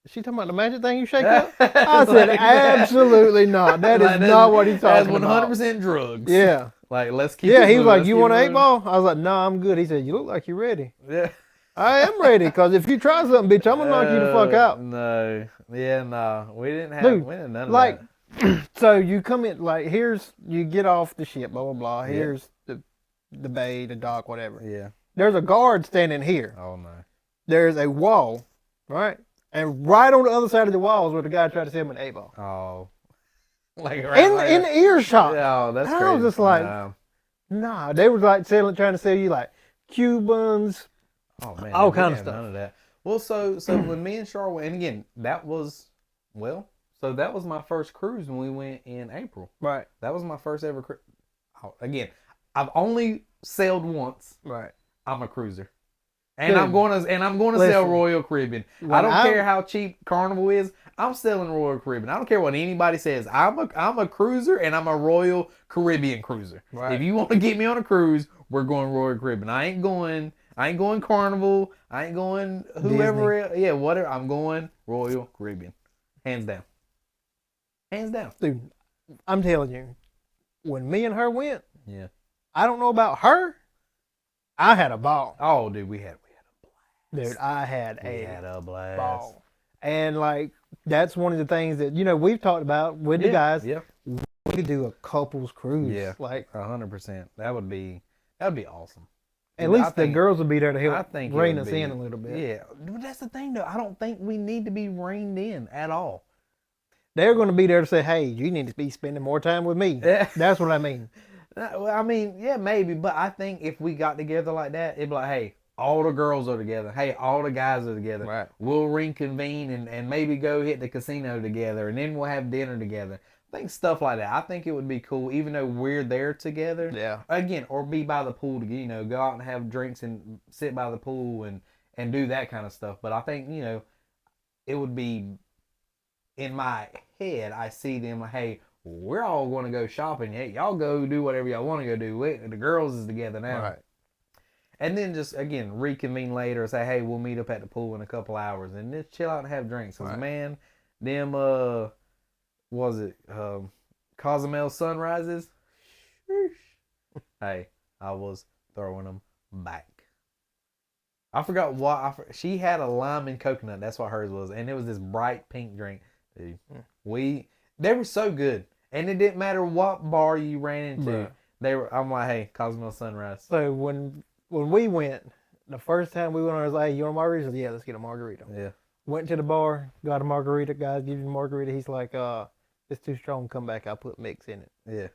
"Is she talking about the magic thing you shake up?" I said, "Absolutely not. That is not what he's talking about. That's 100% drugs." Yeah. Like, let's keep. Yeah, he was like, "You want an 8-ball?" I was like, "Nah, I'm good." He said, "You look like you're ready." Yeah. I am ready, because if you try something, bitch, I'm gonna knock you the fuck out. No. Yeah, no. We didn't have none of like, that. So you come in, like, you get off the ship, blah, blah, blah. Here's the bay, the dock, whatever. Yeah. There's a guard standing here. Oh, no. There's a wall, right? And right on the other side of the wall is where the guy tried to sell me an 8-ball. Oh. Like right in earshot. Oh, that's crazy. I was just like, nah. They were like trying to sell you like Cubans. Oh man, all kind of stuff. None of that. Well, so when me and Char went, and again, that was my first cruise when we went in April. Right. That was my first ever cruise. Again, I've only sailed once. Right. I'm a cruiser, and I'm going to sail Royal Caribbean. I don't care how cheap Carnival is. I'm sailing Royal Caribbean. I don't care what anybody says. I'm a cruiser, and I'm a Royal Caribbean cruiser. Right. If you want to get me on a cruise, we're going Royal Caribbean. I ain't going Carnival. I ain't going whoever. Yeah, whatever. I'm going Royal Caribbean. Hands down. Hands down. Dude, I'm telling you, when me and her went, yeah, I don't know about her. I had a ball. Oh, dude, we had a blast. Dude, I had a blast. Ball. And like, that's one of the things that, we've talked about with the guys. Yeah. we could do a couples cruise. Yeah. Like 100%. That would be awesome. at least the girls would be there to help rein us be, in a little bit. Yeah, but that's the thing though. I don't think we need to be reined in at all. They're going to be there to say, "Hey, you need to be spending more time with me." Yeah. That's what I mean. I mean, yeah, maybe, but I think if we got together like that, it'd be like, hey, all the girls are together. Hey, all the guys are together. Right. We'll reconvene and maybe go hit the casino together, and then we'll have dinner together. I think stuff like that. I think it would be cool, even though we're there together. Yeah. Again, or be by the pool to go out and have drinks and sit by the pool and do that kind of stuff. But I think it would be in my head. I see them like, hey, we're all going to go shopping. Hey, y'all go do whatever y'all want to go do. The girls is together now. Right. And then just, again, reconvene later and say, hey, we'll meet up at the pool in a couple hours and just chill out and have drinks. Because, man, them, Cozumel sunrises? Hey, I was throwing them back. I forgot what, she had a lime and coconut. That's what hers was. And it was this bright pink drink. Dude, they were so good. And it didn't matter what bar you ran into. Right. I'm like, hey, Cozumel sunrise. So when we went, the first time we went, I was like, hey, you want a margarita? Yeah, let's get a margarita. Yeah. Went to the bar, got a margarita. Guys, give you a margarita. He's like, it's too strong. Come back. I'll put mix in it. Yeah.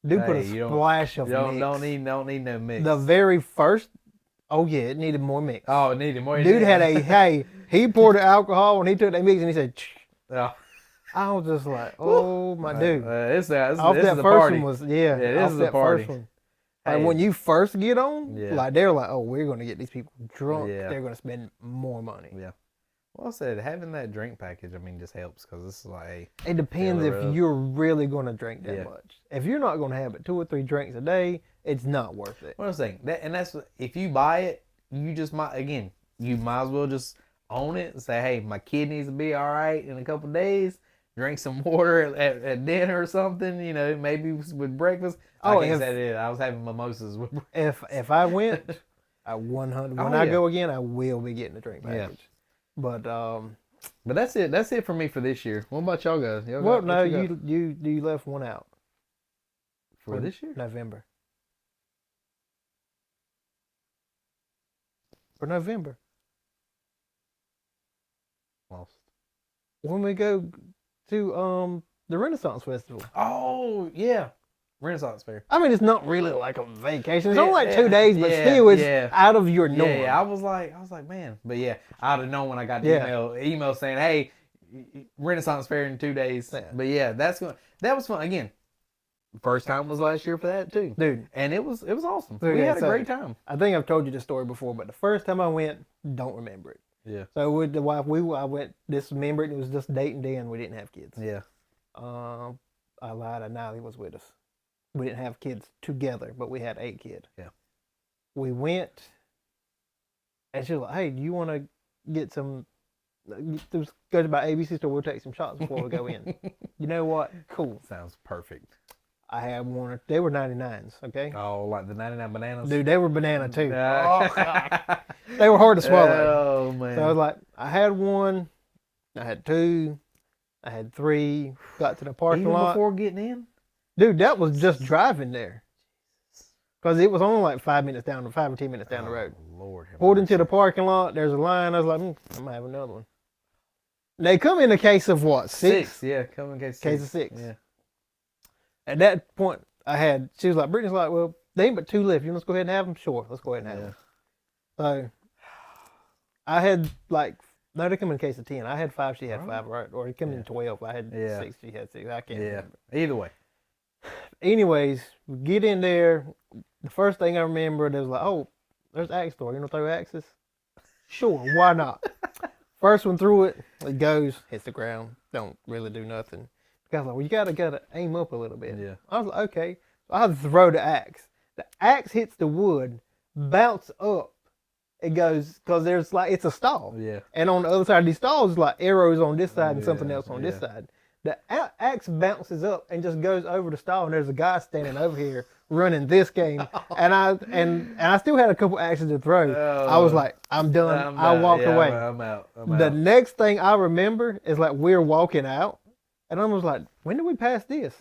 Dude put a splash of mix. Don't need no mix. The very first, it needed more mix. Oh, it needed more. Dude had he poured the alcohol and he took that mix and he said, oh. I was just like, oh my dude. This is first party. One was, this is a party. First one. Like when you first get on, like they're like, oh, we're going to get these people drunk. Yeah. They're going to spend more money. Yeah. Well, I said having that drink package, just helps because this is like. It depends if you're really going to drink that much. If you're not going to have it 2 or 3 drinks a day, it's not worth it. What I'm saying, that's if you buy it, you just might as well just own it and say, hey, my kid needs to be all right in a couple of days. Drink some water at dinner or something, maybe with breakfast. I can't say that. I was having mimosas with breakfast. If I went, I 100. When I go again, I will be getting a drink package. Yeah. But that's it. That's it for me for this year. What about y'all guys? You left one out for this year. November. For November. Lost. When we go to the Renaissance Festival. Oh yeah, Renaissance Fair. It's not really like a vacation. It's only like 2 days, but still, it's out of your norm. Yeah, I was like, man, but yeah, I'd have known when I got the email saying, hey, Renaissance Fair in 2 days. Yeah. But yeah, that was fun. Again, first time was last year for that too, dude, and it was awesome. We had a great time. I think I've told you the story before, but the first time I went, don't remember it. Yeah. So with the wife, I went. Remember it was just date and Dan. We didn't have kids. Yeah. I lied. Anali was with us. We didn't have kids together, but we had 8 kids. Yeah. We went, and she was like, "Hey, do you want to get some? Go to my ABC store. We'll take some shots before we go in." You know what? Cool. Sounds perfect. I had one. They were 99s. Okay. Oh, like the 99 bananas. Dude, they were banana too. Oh God. They were hard to swallow. Oh man. So I was like, I had 1, I had 2, I had 3. Got to the parking lot. Before getting in. Dude, that was just driving there. Because it was only like 5 or 10 minutes down the road. Lord. Pulled into the parking lot. There's a line. I was like, I'm gonna have another one. They come in a case of what? 6? Yeah, come in case of 6. Yeah. At that point, she was like, Brittany's like, well, they ain't but 2 left. You want to go ahead and have them? Sure, let's go ahead and have them. So, I had no, they come in a case of 10. I had 5, she had 5, right? Or it come in 12. I had 6, she had 6. I can't remember. Either way. Anyways, we get in there. The first thing I remember, there was like, oh, there's axe store. You want to throw axes? Sure, why not? First one through it goes, hits the ground, don't really do nothing. The guy's like, well, you gotta aim up a little bit. Yeah. I was like, okay. So I throw the axe. The axe hits the wood, bounce up. It goes, because there's it's a stall. Yeah. And on the other side of these stalls, is like arrows on this side and something else on this side. The axe bounces up and just goes over the stall, and there's a guy standing over here running this game. And I still had a couple axes to throw. I was like, I'm done. I walked away. I'm out. The next thing I remember is we're walking out, and I was like, when did we pass this?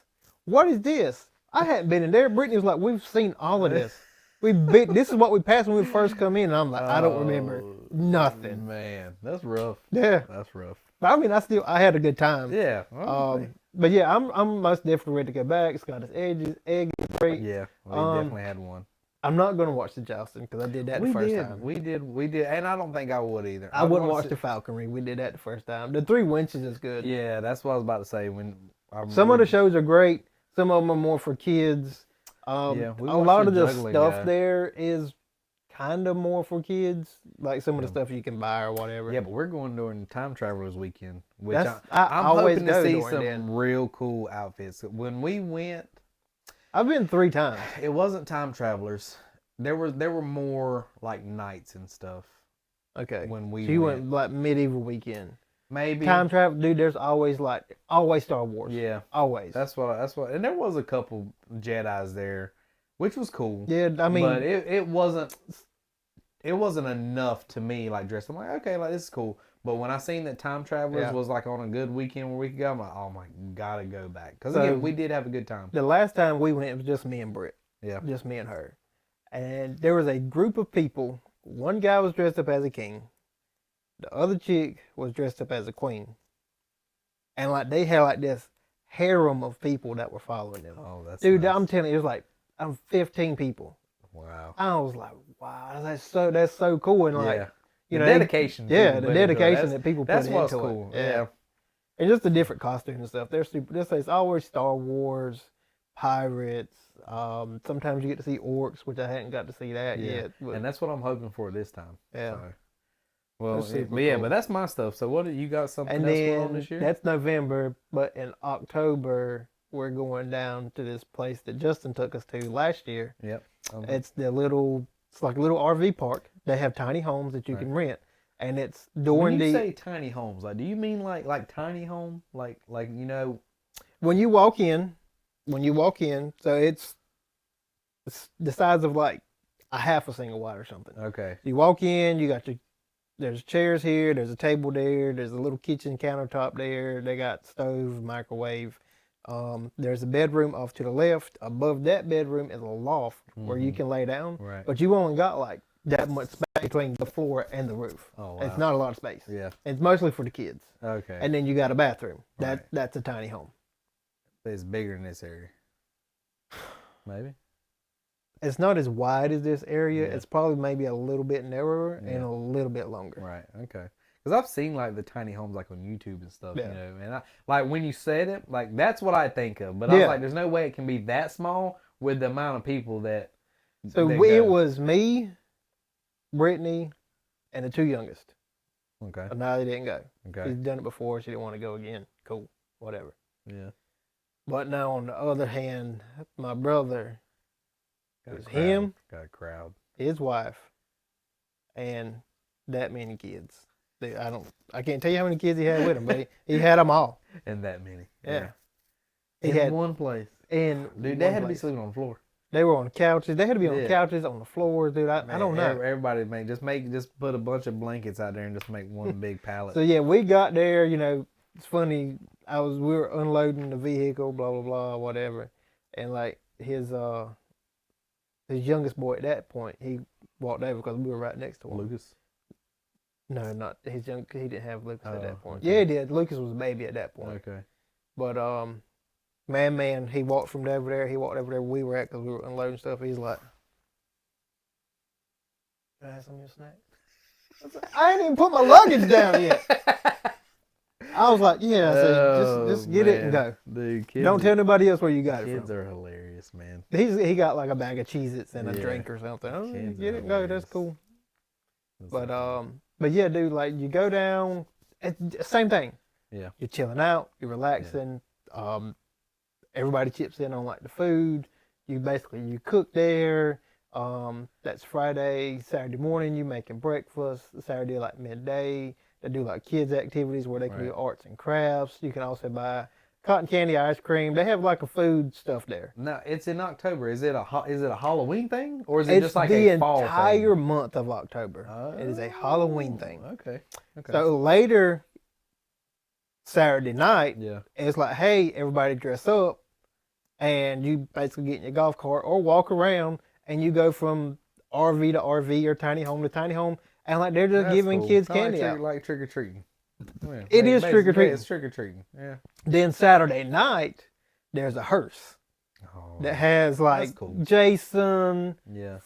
what is this? I hadn't been in there. Brittany was like, we've seen all of this. This is what we passed when we first come in. And I'm like, I don't remember nothing. Man, that's rough. Yeah. That's rough. But I mean, I had a good time. Yeah. But yeah, I'm most definitely ready to go back. It's got its edges, egg is great. Yeah, we definitely had one. I'm not going to watch the jousting because I did that the first time. We did, and I don't think I would either. I wouldn't watch the falconry. We did that the first time. The Three Winches is good. Yeah, that's what I was about to say. Some of the shows are great. Some of them are more for kids. A lot of the stuff there is kind of more for kids, like some of the stuff you can buy or whatever. Yeah, but we're going during Time Travelers Weekend, which I'm always hoping to see some real cool outfits. When we went, I've been 3 times. It wasn't Time Travelers. There were more like nights and stuff. Okay. When we you went like medieval weekend. Maybe time travel, dude. There's always Star Wars. Yeah, always. That's what. And there was a couple Jedis there, which was cool. Yeah, I mean, but it wasn't enough to me. Like dressed, I'm like, okay, like this is cool. But when I seen that Time Travelers was like on a good weekend where we could go, I'm like, oh my, gotta go back because again, we did have a good time. The last time we went, it was just me and Britt. Yeah, just me and her, and there was a group of people. One guy was dressed up as a king. The other chick was dressed up as a queen. And like they had like this harem of people that were following them. Oh, that's dude, nice. I'm telling you, it was like 15 people. Wow. I was like, wow, that's so cool. And like the dedication. The dedication that people put into what's cool. it. Yeah. And just the different costumes and stuff. They're super. It's always Star Wars, pirates. Sometimes you get to see orcs, which I hadn't got to see that yet. But, and that's what I'm hoping for this time. Yeah. So. Well, but that's my stuff. So what, you got something else going on this year? That's November, but in October, we're going down to this place that Justin took us to last year. Yep. It's like a little RV park. They have tiny homes that you can rent. And it's during when you say tiny homes, like, do you mean like tiny home? Like, you know. When you walk in, so it's the size of like a half a single wide or something. Okay. You walk in, you got there's chairs here, there's a table there, there's a little kitchen countertop there, they got stove, microwave. There's a bedroom off to the left. Above that bedroom is a loft where you can lay down. Right. But you only got like that much space between the floor and the roof. Oh, wow. It's not a lot of space. Yeah. It's mostly for the kids. Okay. And then you got a bathroom. That's a tiny home. It's bigger in this area. Maybe. It's not as wide as this area. Yeah. It's probably maybe a little bit narrower and a little bit longer. Right. Okay. Because I've seen like the tiny homes like on YouTube and stuff, you know, and I like when you said it, like that's what I think of. But I was like, there's no way it can be that small with the amount of people that. So it was me, Brittany, and the 2 youngest. Okay. And now they didn't go. Okay. She's done it before. She didn't want to go again. Cool. Whatever. Yeah. But now on the other hand, my brother. Got a crowd. His wife, and that many kids. I can't tell you how many kids he had with him, but he had them all. And that many. Yeah. He had one place. And dude, they had to be sleeping on the floor. They were on couches. They had to be on couches, on the floors, dude. I don't know. Everybody just put a bunch of blankets out there and just make one big pallet. So yeah, we got there. You know, it's funny. We were unloading the vehicle, blah blah blah, whatever, and like his youngest boy at that point, he walked over because we were right next to him. Lucas? No, not his young. He didn't have Lucas at that point. Okay. Yeah, he did. Lucas was a baby at that point. Okay. But man, he walked from over there. He walked over there where we were at because we were unloading stuff. He's like, "Can I have some of your snacks?" I ain't even put my luggage down yet. I was like, yeah, so just get it and go. Dude, don't tell nobody else where you got it from. Kids are hilarious, man. He got like a bag of Cheez-Its and a drink or something. Oh, get it and go. That's cool. But yeah, dude, like you go down, same thing. Yeah. You're chilling out, you're relaxing. Yeah. Everybody chips in on like the food. You cook there. That's Friday, Saturday morning. You making breakfast. Saturday like midday. They do like kids activities where they can do arts and crafts. You can also buy cotton candy, ice cream. They have like a food stuff there. Now it's in October. Is it a Halloween thing or is it just like a fall thing? It's the entire month of October. Oh, it is a Halloween thing. Okay. So later Saturday night, it's like, hey, everybody dress up. and you basically get in your golf cart or walk around, and you go from RV to RV or tiny home to tiny home, and like they're just giving kids candy out. Like trick or treating. Yeah, it is trick or treating. It's trick or treating. Yeah. Then Saturday night, there's a hearse that has like cool. Jason,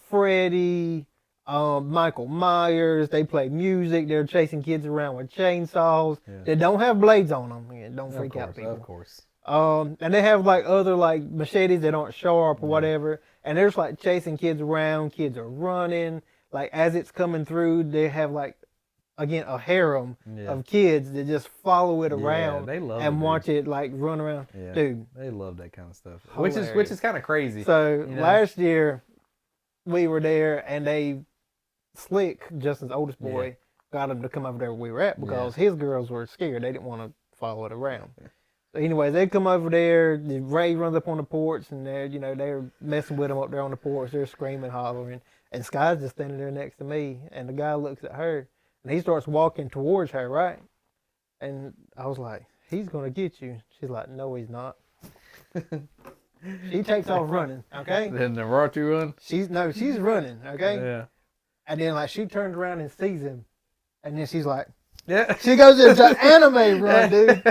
Freddy, Michael Myers. They play music. They're chasing kids around with chainsaws. They don't have blades on them. Don't freak out people. Of course. And they have like other like machetes that aren't sharp or whatever. And they're just like chasing kids around. Kids are running. Like as it's coming through, they have like, again, a harem of kids that just follow it around and watch it like run around. Yeah. Dude, they love that kind of stuff. Hilarious. Which is kind of crazy. So last year we were there and Slick, Justin's oldest boy, got him to come over there where we were at because his girls were scared. They didn't want to follow it around. So anyway, they come over there. Ray runs up on the porch and they're messing with him up there on the porch. They're screaming, hollering, and Sky's just standing there next to me. And the guy looks at her. And he starts walking towards her, right? And I was like, he's going to get you. She's like, no, he's not. She takes off running, okay? Then the Rocky run? She's running, okay? Yeah. And then like she turns around and sees him. And then she's like, yeah. She goes into an anime run, dude.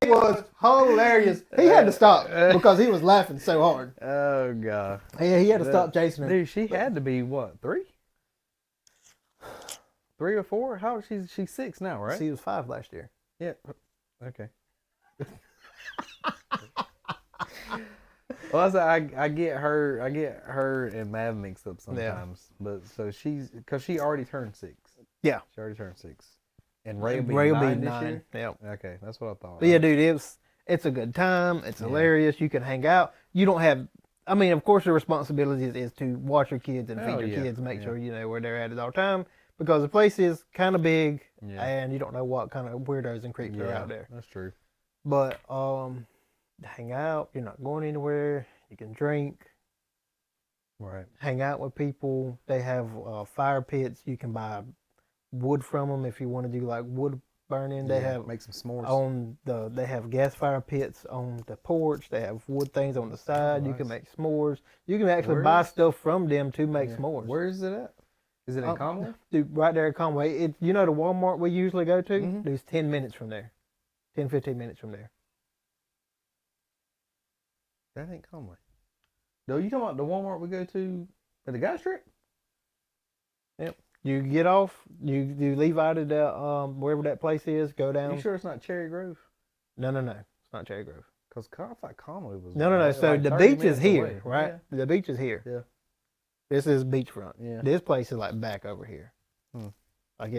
It was hilarious. He had to stop because he was laughing so hard. Oh, God. Yeah, he had to stop chasing her. Dude, she had to be, what, 3? 3 or 4? How she's 6 now, right? She was 5 last year. Yeah. Okay. Well, I get her and Mav mixed up sometimes. Yeah. But so because she already turned 6. Yeah. She already turned 6. And Ray will be 9 this year? Yeah. Okay, that's what I thought. But yeah, dude, it's a good time. It's hilarious. You can hang out. You don't have, I mean, of course, the responsibility is to watch your kids and feed your kids, make sure you know where they're at all the time. Because the place is kind of big, and you don't know what kind of weirdos and creeps are out there. That's true. But hang out. You're not going anywhere. You can drink. Right. Hang out with people. They have fire pits. You can buy wood from them if you want to do like wood burning. They have make some s'mores. They have gas fire pits on the porch. They have wood things on the side. Nice. You can make s'mores. You can actually buy stuff from them to make s'mores. Where is it at? Is it in Conway? Dude, right there at Conway. The Walmart we usually go to? Mm-hmm. There's 10 minutes from there. 10, 15 minutes from there. That ain't Conway. No, you talking about the Walmart we go to at the gas strip? Yep. You get off, you leave out of the, wherever that place is, go down. You sure it's not Cherry Grove? No. It's not Cherry Grove. Because I thought Conway was... No. So the beach is here, right? Yeah. The beach is here. Yeah. This is beachfront. Yeah. This place is like back over here. Like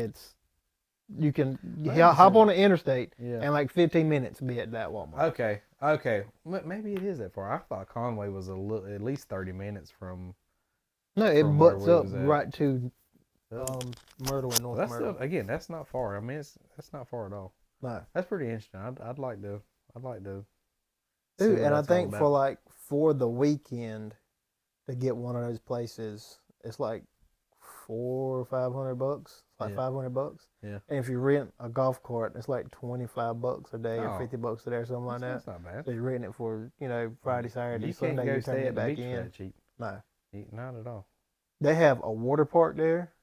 you can hop on the interstate and like 15 minutes be at that Walmart. Okay. Maybe it is that far. I thought Conway was at least 30 minutes from... No, it butts up right to Myrtle and North Myrtle. Again, that's not far. I mean, that's not far at all. No. That's pretty interesting. I'd like to... Dude, and I think for the weekend... To get one of those places, it's like $400 or $500. It's like $500. Yeah. And if you rent a golf cart, it's like $25 a day or $50 a day or something like that. That's not bad. So you're renting it for Friday, Saturday, Sunday. You turn it back in. That cheap. No, not at all. They have a water park there.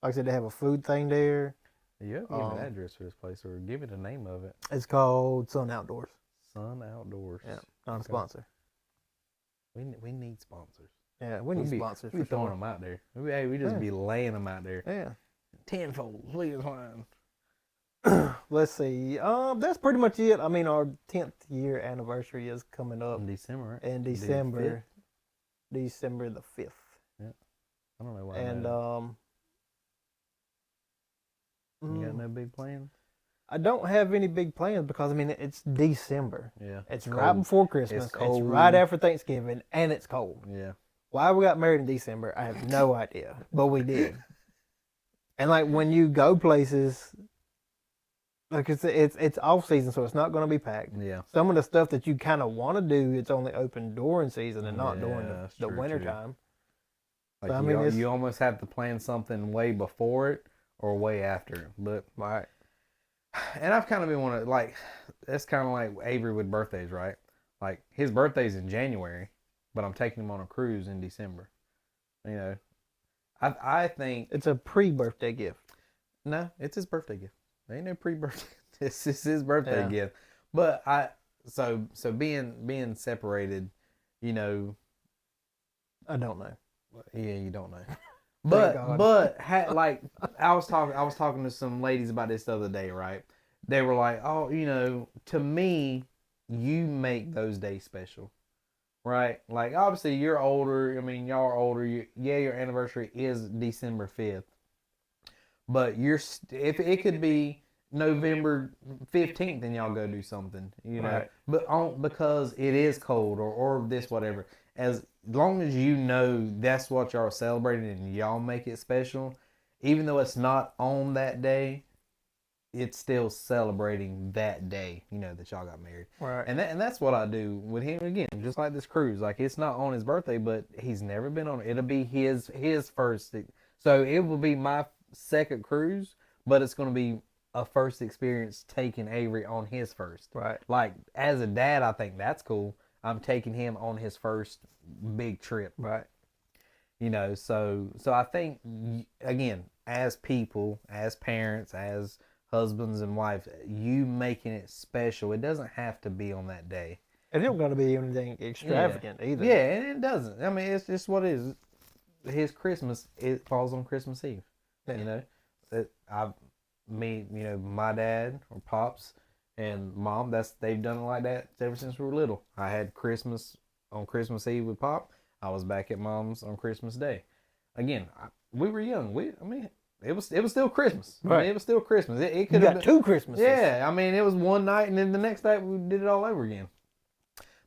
Like I said, they have a food thing there. You have to give me an address for this place, or give me the name of it. It's called Sun Outdoors. Sun Outdoors. Yeah, not a sponsor. We need sponsors. Yeah, we need sponsors. We throwing them out there. We just be laying them out there. Yeah. Tenfold, please find. Let's see. That's pretty much it. I mean, our 10th year anniversary is coming up in December. Right? In December. December the 5th. Yeah. I don't know why. And you got no big plans? I don't have any big plans because, I mean, it's December. Yeah. It's right before Christmas. It's right after Thanksgiving, and it's cold. Yeah. Why we got married in December, I have no idea, but we did. And, like, when you go places, like, it's off season, so it's not going to be packed. Yeah. Some of the stuff that you kind of want to do, it's only open during season and not during the winter time. Like, so, I mean, you almost have to plan something way before it or way after it. But right. And I've kind of been wanting, like, that's kind of like Avery with birthdays, right? Like his birthday's in January, but I'm taking him on a cruise in December. You know, I think It's a pre-birthday gift. no, it's his birthday gift. There ain't no pre-birthday. It's his birthday Yeah. gift. But so being separated, you know. I don't know. Yeah, you don't know. God. But like I was talking to some ladies about this the other day, right? They were like, "Oh, you know, to me, you make those days special." Right? Like obviously you're older. I mean, y'all are older. Your anniversary is December 5th. But if it could be November 15th and y'all go do something, you know. Right. But because it is cold or this whatever. As long as you know that's what y'all are celebrating and y'all make it special, even though it's not on that day, it's still celebrating that day, you know, that y'all got married. Right. And that's what I do with him again, just like this cruise. Like it's not on his birthday, but he's never been on it. It'll be his first. So it will be my second cruise, but it's going to be a first experience taking Avery on his first. Right. Like as a dad, I think that's cool. I'm taking him on his first big trip. Right. You know, so I think again, as people, as parents, as husbands and wives, you making it special. It doesn't have to be on that day. And it don't got to be anything extravagant either. Yeah, and it doesn't. I mean, it's just what it is. His Christmas, it falls on Christmas Eve. Yeah. You know, you know, my dad or pops and mom, they've done it like that ever since we were little. I had Christmas on Christmas Eve with Pop. I was back at Mom's on Christmas Day. Again, we were young. It was still Christmas. Right. I mean, it was still Christmas. It You could got have two Christmases. Yeah, I mean, it was one night, and then the next night we did it all over again.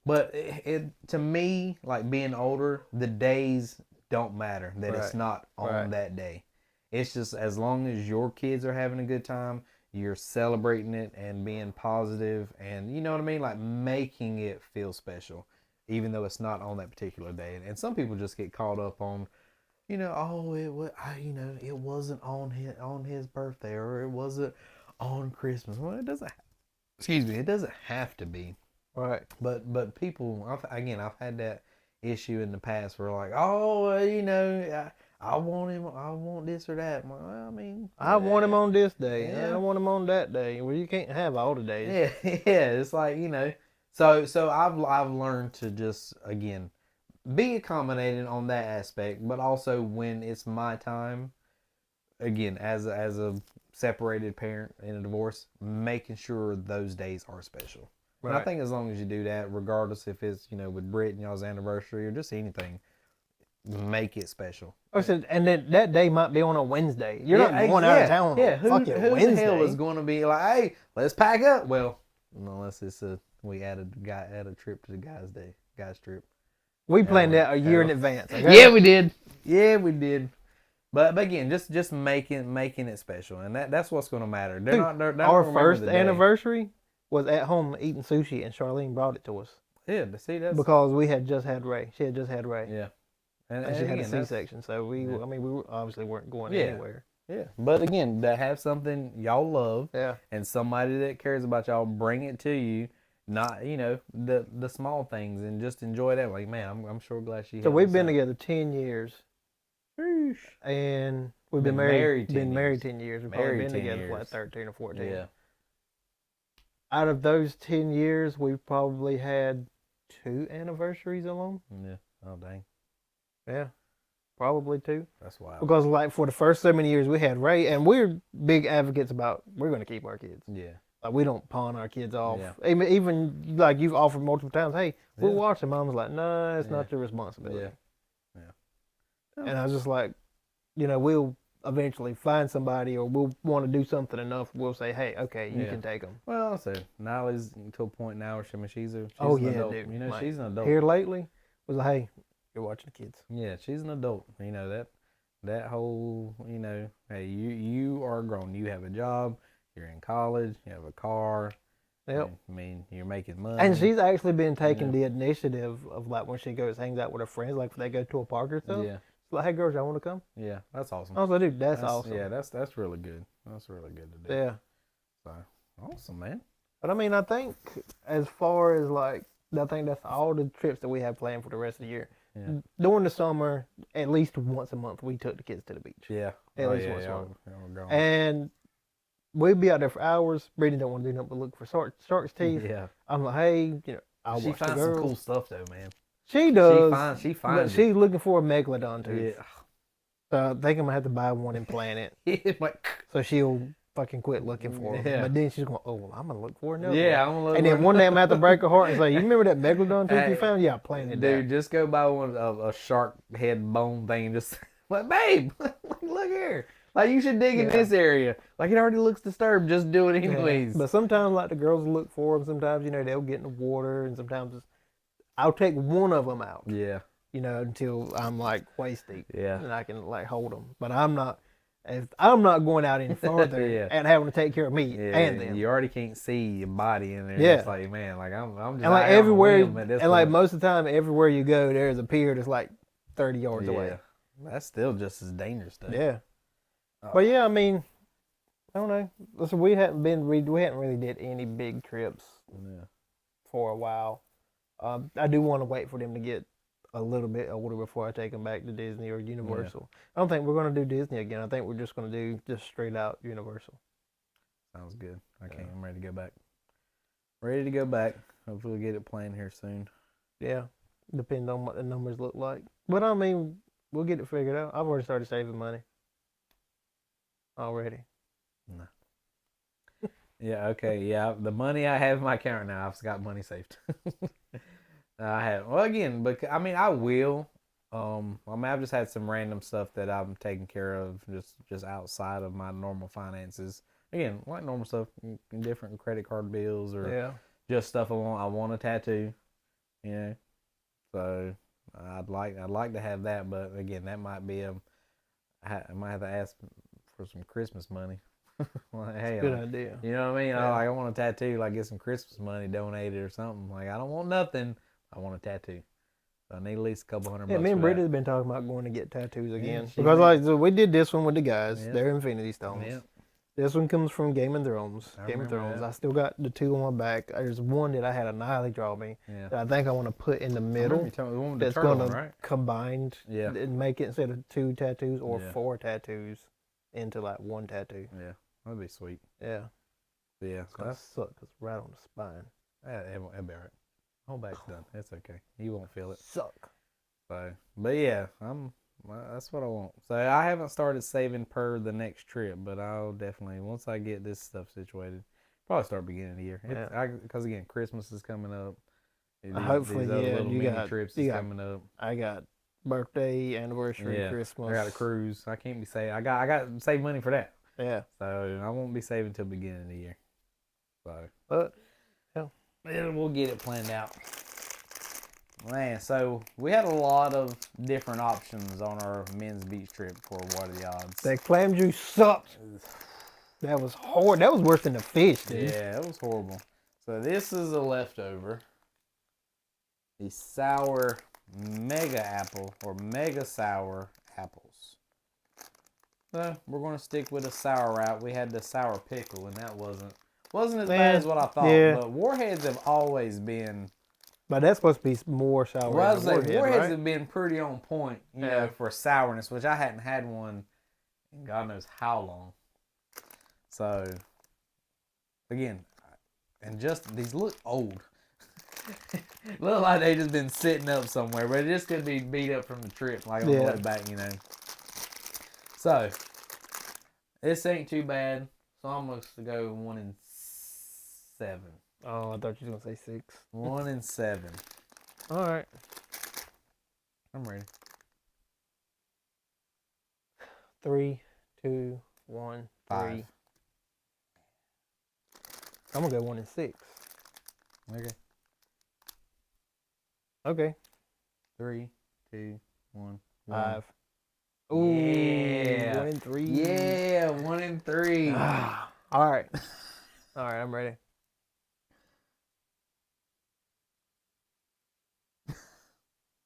But it to me, like being older, the days don't matter. That it's not on that day. It's just as long as your kids are having a good time, you're celebrating it and being positive, and you know what I mean, like making it feel special, even though it's not on that particular day. And some people just get caught up on, you know, oh, it wasn't on his birthday, or it wasn't on Christmas. Well, it doesn't. Excuse me, it doesn't have to be. Right. But people, I've had that issue in the past where like, oh, you know, I want this or that. Well, I mean, I want him on this day. Yeah. I want him on that day. Well, you can't have all the days. Yeah, yeah. It's like, you know, so I've learned to just again be accommodating on that aspect, but also when it's my time, again, as a separated parent in a divorce, making sure those days are special. Right. And I think as long as you do that, regardless if it's, you know, with Britt and y'all's anniversary or just anything, make it special. I said, and then that day might be on a Wednesday. You're not going out of town on a fucking who Wednesday. the hell is going to be like, hey, let's pack up? Well, unless it's we add a trip to the guy's trip. We planned that a year in advance. Okay? Yeah, we did. Yeah, we did. But again, just making it special, and that's what's going to matter. They're not Our gonna remember first the day. anniversary was at home eating sushi, and Charlene brought it to us. Yeah, to see that's because we had just had Ray. She had just had Ray. Yeah, and she had a C-section, so we obviously weren't going anywhere. Yeah, but again, to have something y'all love, Yeah, and somebody that cares about y'all bring it to you. Not, you know, the small things, and just enjoy that. Like, man, I'm sure glad she. So we've been together 10 years, and we've been married 10 years. We've probably been together for like 13 or 14. Yeah. Out of those 10 years, we've probably had 2 anniversaries alone. Yeah. Oh dang. Yeah, probably 2. That's wild. Because like for the first so many years we had Ray, and we're big advocates about we're going to keep our kids. Yeah. Like we don't pawn our kids off. Yeah. Even like you've offered multiple times, hey, we'll watch them. Mom's like, no, it's not your responsibility. Yeah. And I was just like, you know, we'll eventually find somebody, or we'll want to do something enough. We'll say, hey, okay, you can take them. Well, so Nolly's to a point now where she's an yeah, adult. dude. You know, Like, she's an adult. Here lately was like, hey, you're watching the kids. Yeah, she's an adult. You know that whole, you know, hey, you are grown. You have a job. You're in college. You have a car. Yep. I mean, you're making money. And she's actually been taking the initiative of like when she hangs out with her friends, like if they go to a park or something. Yeah. She's like, hey girls, y'all want to come? Yeah, that's awesome. I was like, dude, that's awesome. Yeah, that's really good. That's really good to do. Yeah. So awesome, man. But I mean, I think as far as like I think that's all the trips that we have planned for the rest of the year. Yeah. During the summer, at least once a month, we took the kids to the beach. Yeah. At least once a y'all, month. y'all were gone. And we'd be out there for hours. Brittany don't want to do nothing but look for shark's teeth. Yeah. I'm like, hey, I'll She watch the finds some girls. cool stuff though, man. She does. She But finds she's looking for a megalodon tooth. Yeah. So I think I'm gonna have to buy one and plant it. Like, So she'll fucking quit looking for them. Yeah. But then she's going, oh, well, I'm gonna look for another yeah, one. I'm gonna look. And then one day I'm gonna have to break her heart and say, you remember that megalodon tooth you Hey, found? Yeah, I planted dude, that. just go buy one of a shark head bone thing. And just like, babe, look here. Like you should dig in this area. Like it already looks disturbed. Just do it anyways. Yeah. But sometimes, like the girls will look for them. Sometimes, they'll get in the water, and sometimes I'll take one of them out. Yeah. Until I'm like waist deep. Yeah. And I can like hold them. But I'm not going out any farther Yeah. and having to take care of me and them. You already can't see your body in there. Yeah. It's like, man, like I'm just And like out here on a everywhere, whim at this and like point. most of the time, everywhere you go, there's a pier that's like 30 yards away. That's still just as dangerous though. Yeah. Oh. But yeah, I mean, I don't know. Listen, we hadn't really did any big trips for a while. I do want to wait for them to get a little bit older before I take them back to Disney or Universal. I don't think we're going to do Disney again. I think we're just going to do just straight out Universal. Sounds good. I'm ready to go back. Ready to go back. Hopefully we'll get it playing here soon. Yeah. Depends on what the numbers look like. But I mean, we'll get it figured out. I've already started saving money. Already. No. Yeah, okay. Yeah, the money I have in my account now, I've got money saved. I have. Well, again, but I mean, I will. I've just had some random stuff that I'm taking care of just outside of my normal finances. Again, like normal stuff, different credit card bills or just stuff I want a tattoo. So I'd like to have that, but again, that might be I might have to ask for some Christmas money. Like, hey, good idea. You know what I mean? Yeah. I want a tattoo, like get some Christmas money donated or something. Like I don't want nothing. I want a tattoo. So I need at least a couple $100. Yeah, me and Brittany's been talking about going to get tattoos again. Yeah, because so we did this one with the guys. They're Infinity Stones. Yeah. This one comes from Game of Thrones. That. I still got the two on my back. There's one that I had a Niley draw me that I think I want to put in the middle. That's going to combine and make it instead of two tattoos or four tattoos into like one tattoo. Yeah, that'd be sweet. Yeah. Yeah. It's going to suck because it's right on the spine. It'll be all right. Whole back's done. It's okay. You won't feel it. Suck. So, but yeah, that's what I want. So I haven't started saving per the next trip, but I'll definitely, once I get this stuff situated, probably start beginning of the year. Because again, Christmas is coming up. Hopefully, you got trips is coming up. I got birthday, anniversary, Christmas. I got a cruise. I can't be saving. I got to save money for that. Yeah. So I won't be saving till beginning of the year. So, but we'll get it planned out. Man, so we had a lot of different options on our men's beach trip for What Are the Odds. That clam juice sucked. That was horrible. That was worse than the fish, dude. Yeah, it was horrible. So this is a leftover. The sour mega apple or mega sour apples. So we're going to stick with a sour route. We had the sour pickle, and that wasn't as bad as what I thought. Yeah. But Warheads have always been. But that's supposed to be more sour. Well, I was like, Warheads have been pretty on point, you know, for sourness, which I hadn't had one in God knows how long. So, again, and just these look old. Look like they just been sitting up somewhere, but it just could be beat up from the trip, like on the way back, you know. So, this ain't too bad. So I'm going to go 1 and 7. Oh, I thought you were going to say 6. 1 and 7. All right. I'm ready. 3, 2, 1, 5. 3. I'm going to go 1 and 6. Okay. Okay. 3, 2, 1, 5. Ooh, yeah. 1 and 3. Yeah, 1 and 3. All right. All right, I'm ready.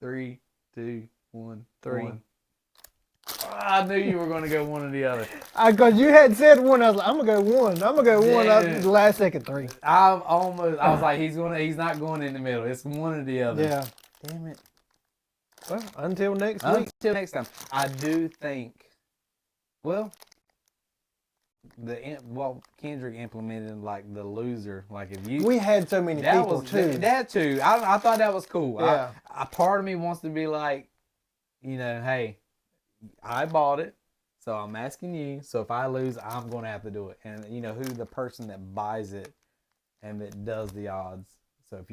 3, 2, 1, 3. 1. I knew you were going to go one or the other. Because you had said one, I was like, I'm gonna go one. I'm gonna go one. Yeah. The last second 3. I was like, he's not going in the middle. It's one or the other. Yeah. Damn it. Well, until next week. Until next time. I do think. Well, Kendrick implemented like the loser. Like if you. We had so many people too. That too. I thought that was cool. Yeah. Part of me wants to be like, hey, I bought it, so I'm asking you. So if I lose, I'm going to have to do it. And who the person that buys it and that does the odds. So if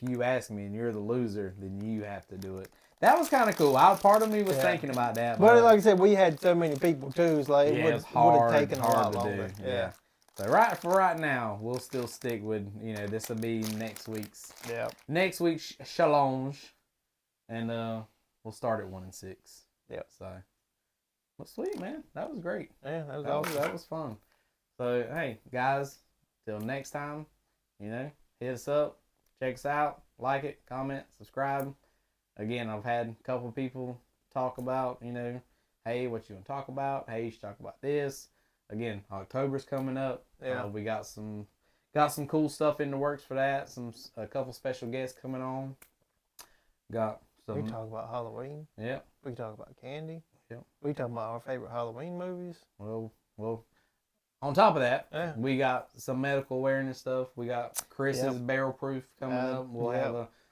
you ask me and you're the loser, then you have to do it. That was kind of cool. Part of me was thinking about that. But like I said, we had so many people too. It's like it would have taken a lot longer. Yeah. So for right now, we'll still stick with this will be next week's challenge, and we'll start at 1 and 6. Yep. So, well, sweet man, that was great. Yeah, that was awesome. That was fun. So hey guys, till next time, hit us up, check us out, like it, comment, subscribe. Again, I've had a couple people talk about, hey, what you want to talk about? Hey, you should talk about this. Again, October's coming up. Yeah. We got some cool stuff in the works for that. A couple special guests coming on. Got some. We talk about Halloween. Yep. We talk about candy. Yep. We talk about our favorite Halloween movies. Well. On top of that, we got some medical awareness stuff. We got Chris's barrel proof coming up.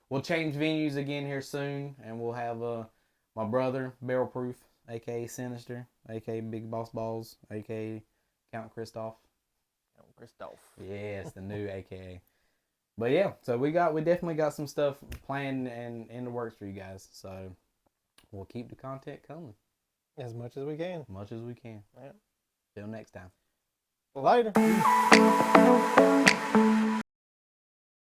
We'll change venues again here soon, and we'll have my brother Barrel Proof, aka Sinister, aka Big Boss Balls, aka Count Christoph. Count Christoph. Yes, the new aka. But yeah, so we definitely got some stuff planned and in the works for you guys. So we'll keep the content coming as much as we can. Yeah. Till next time. Later.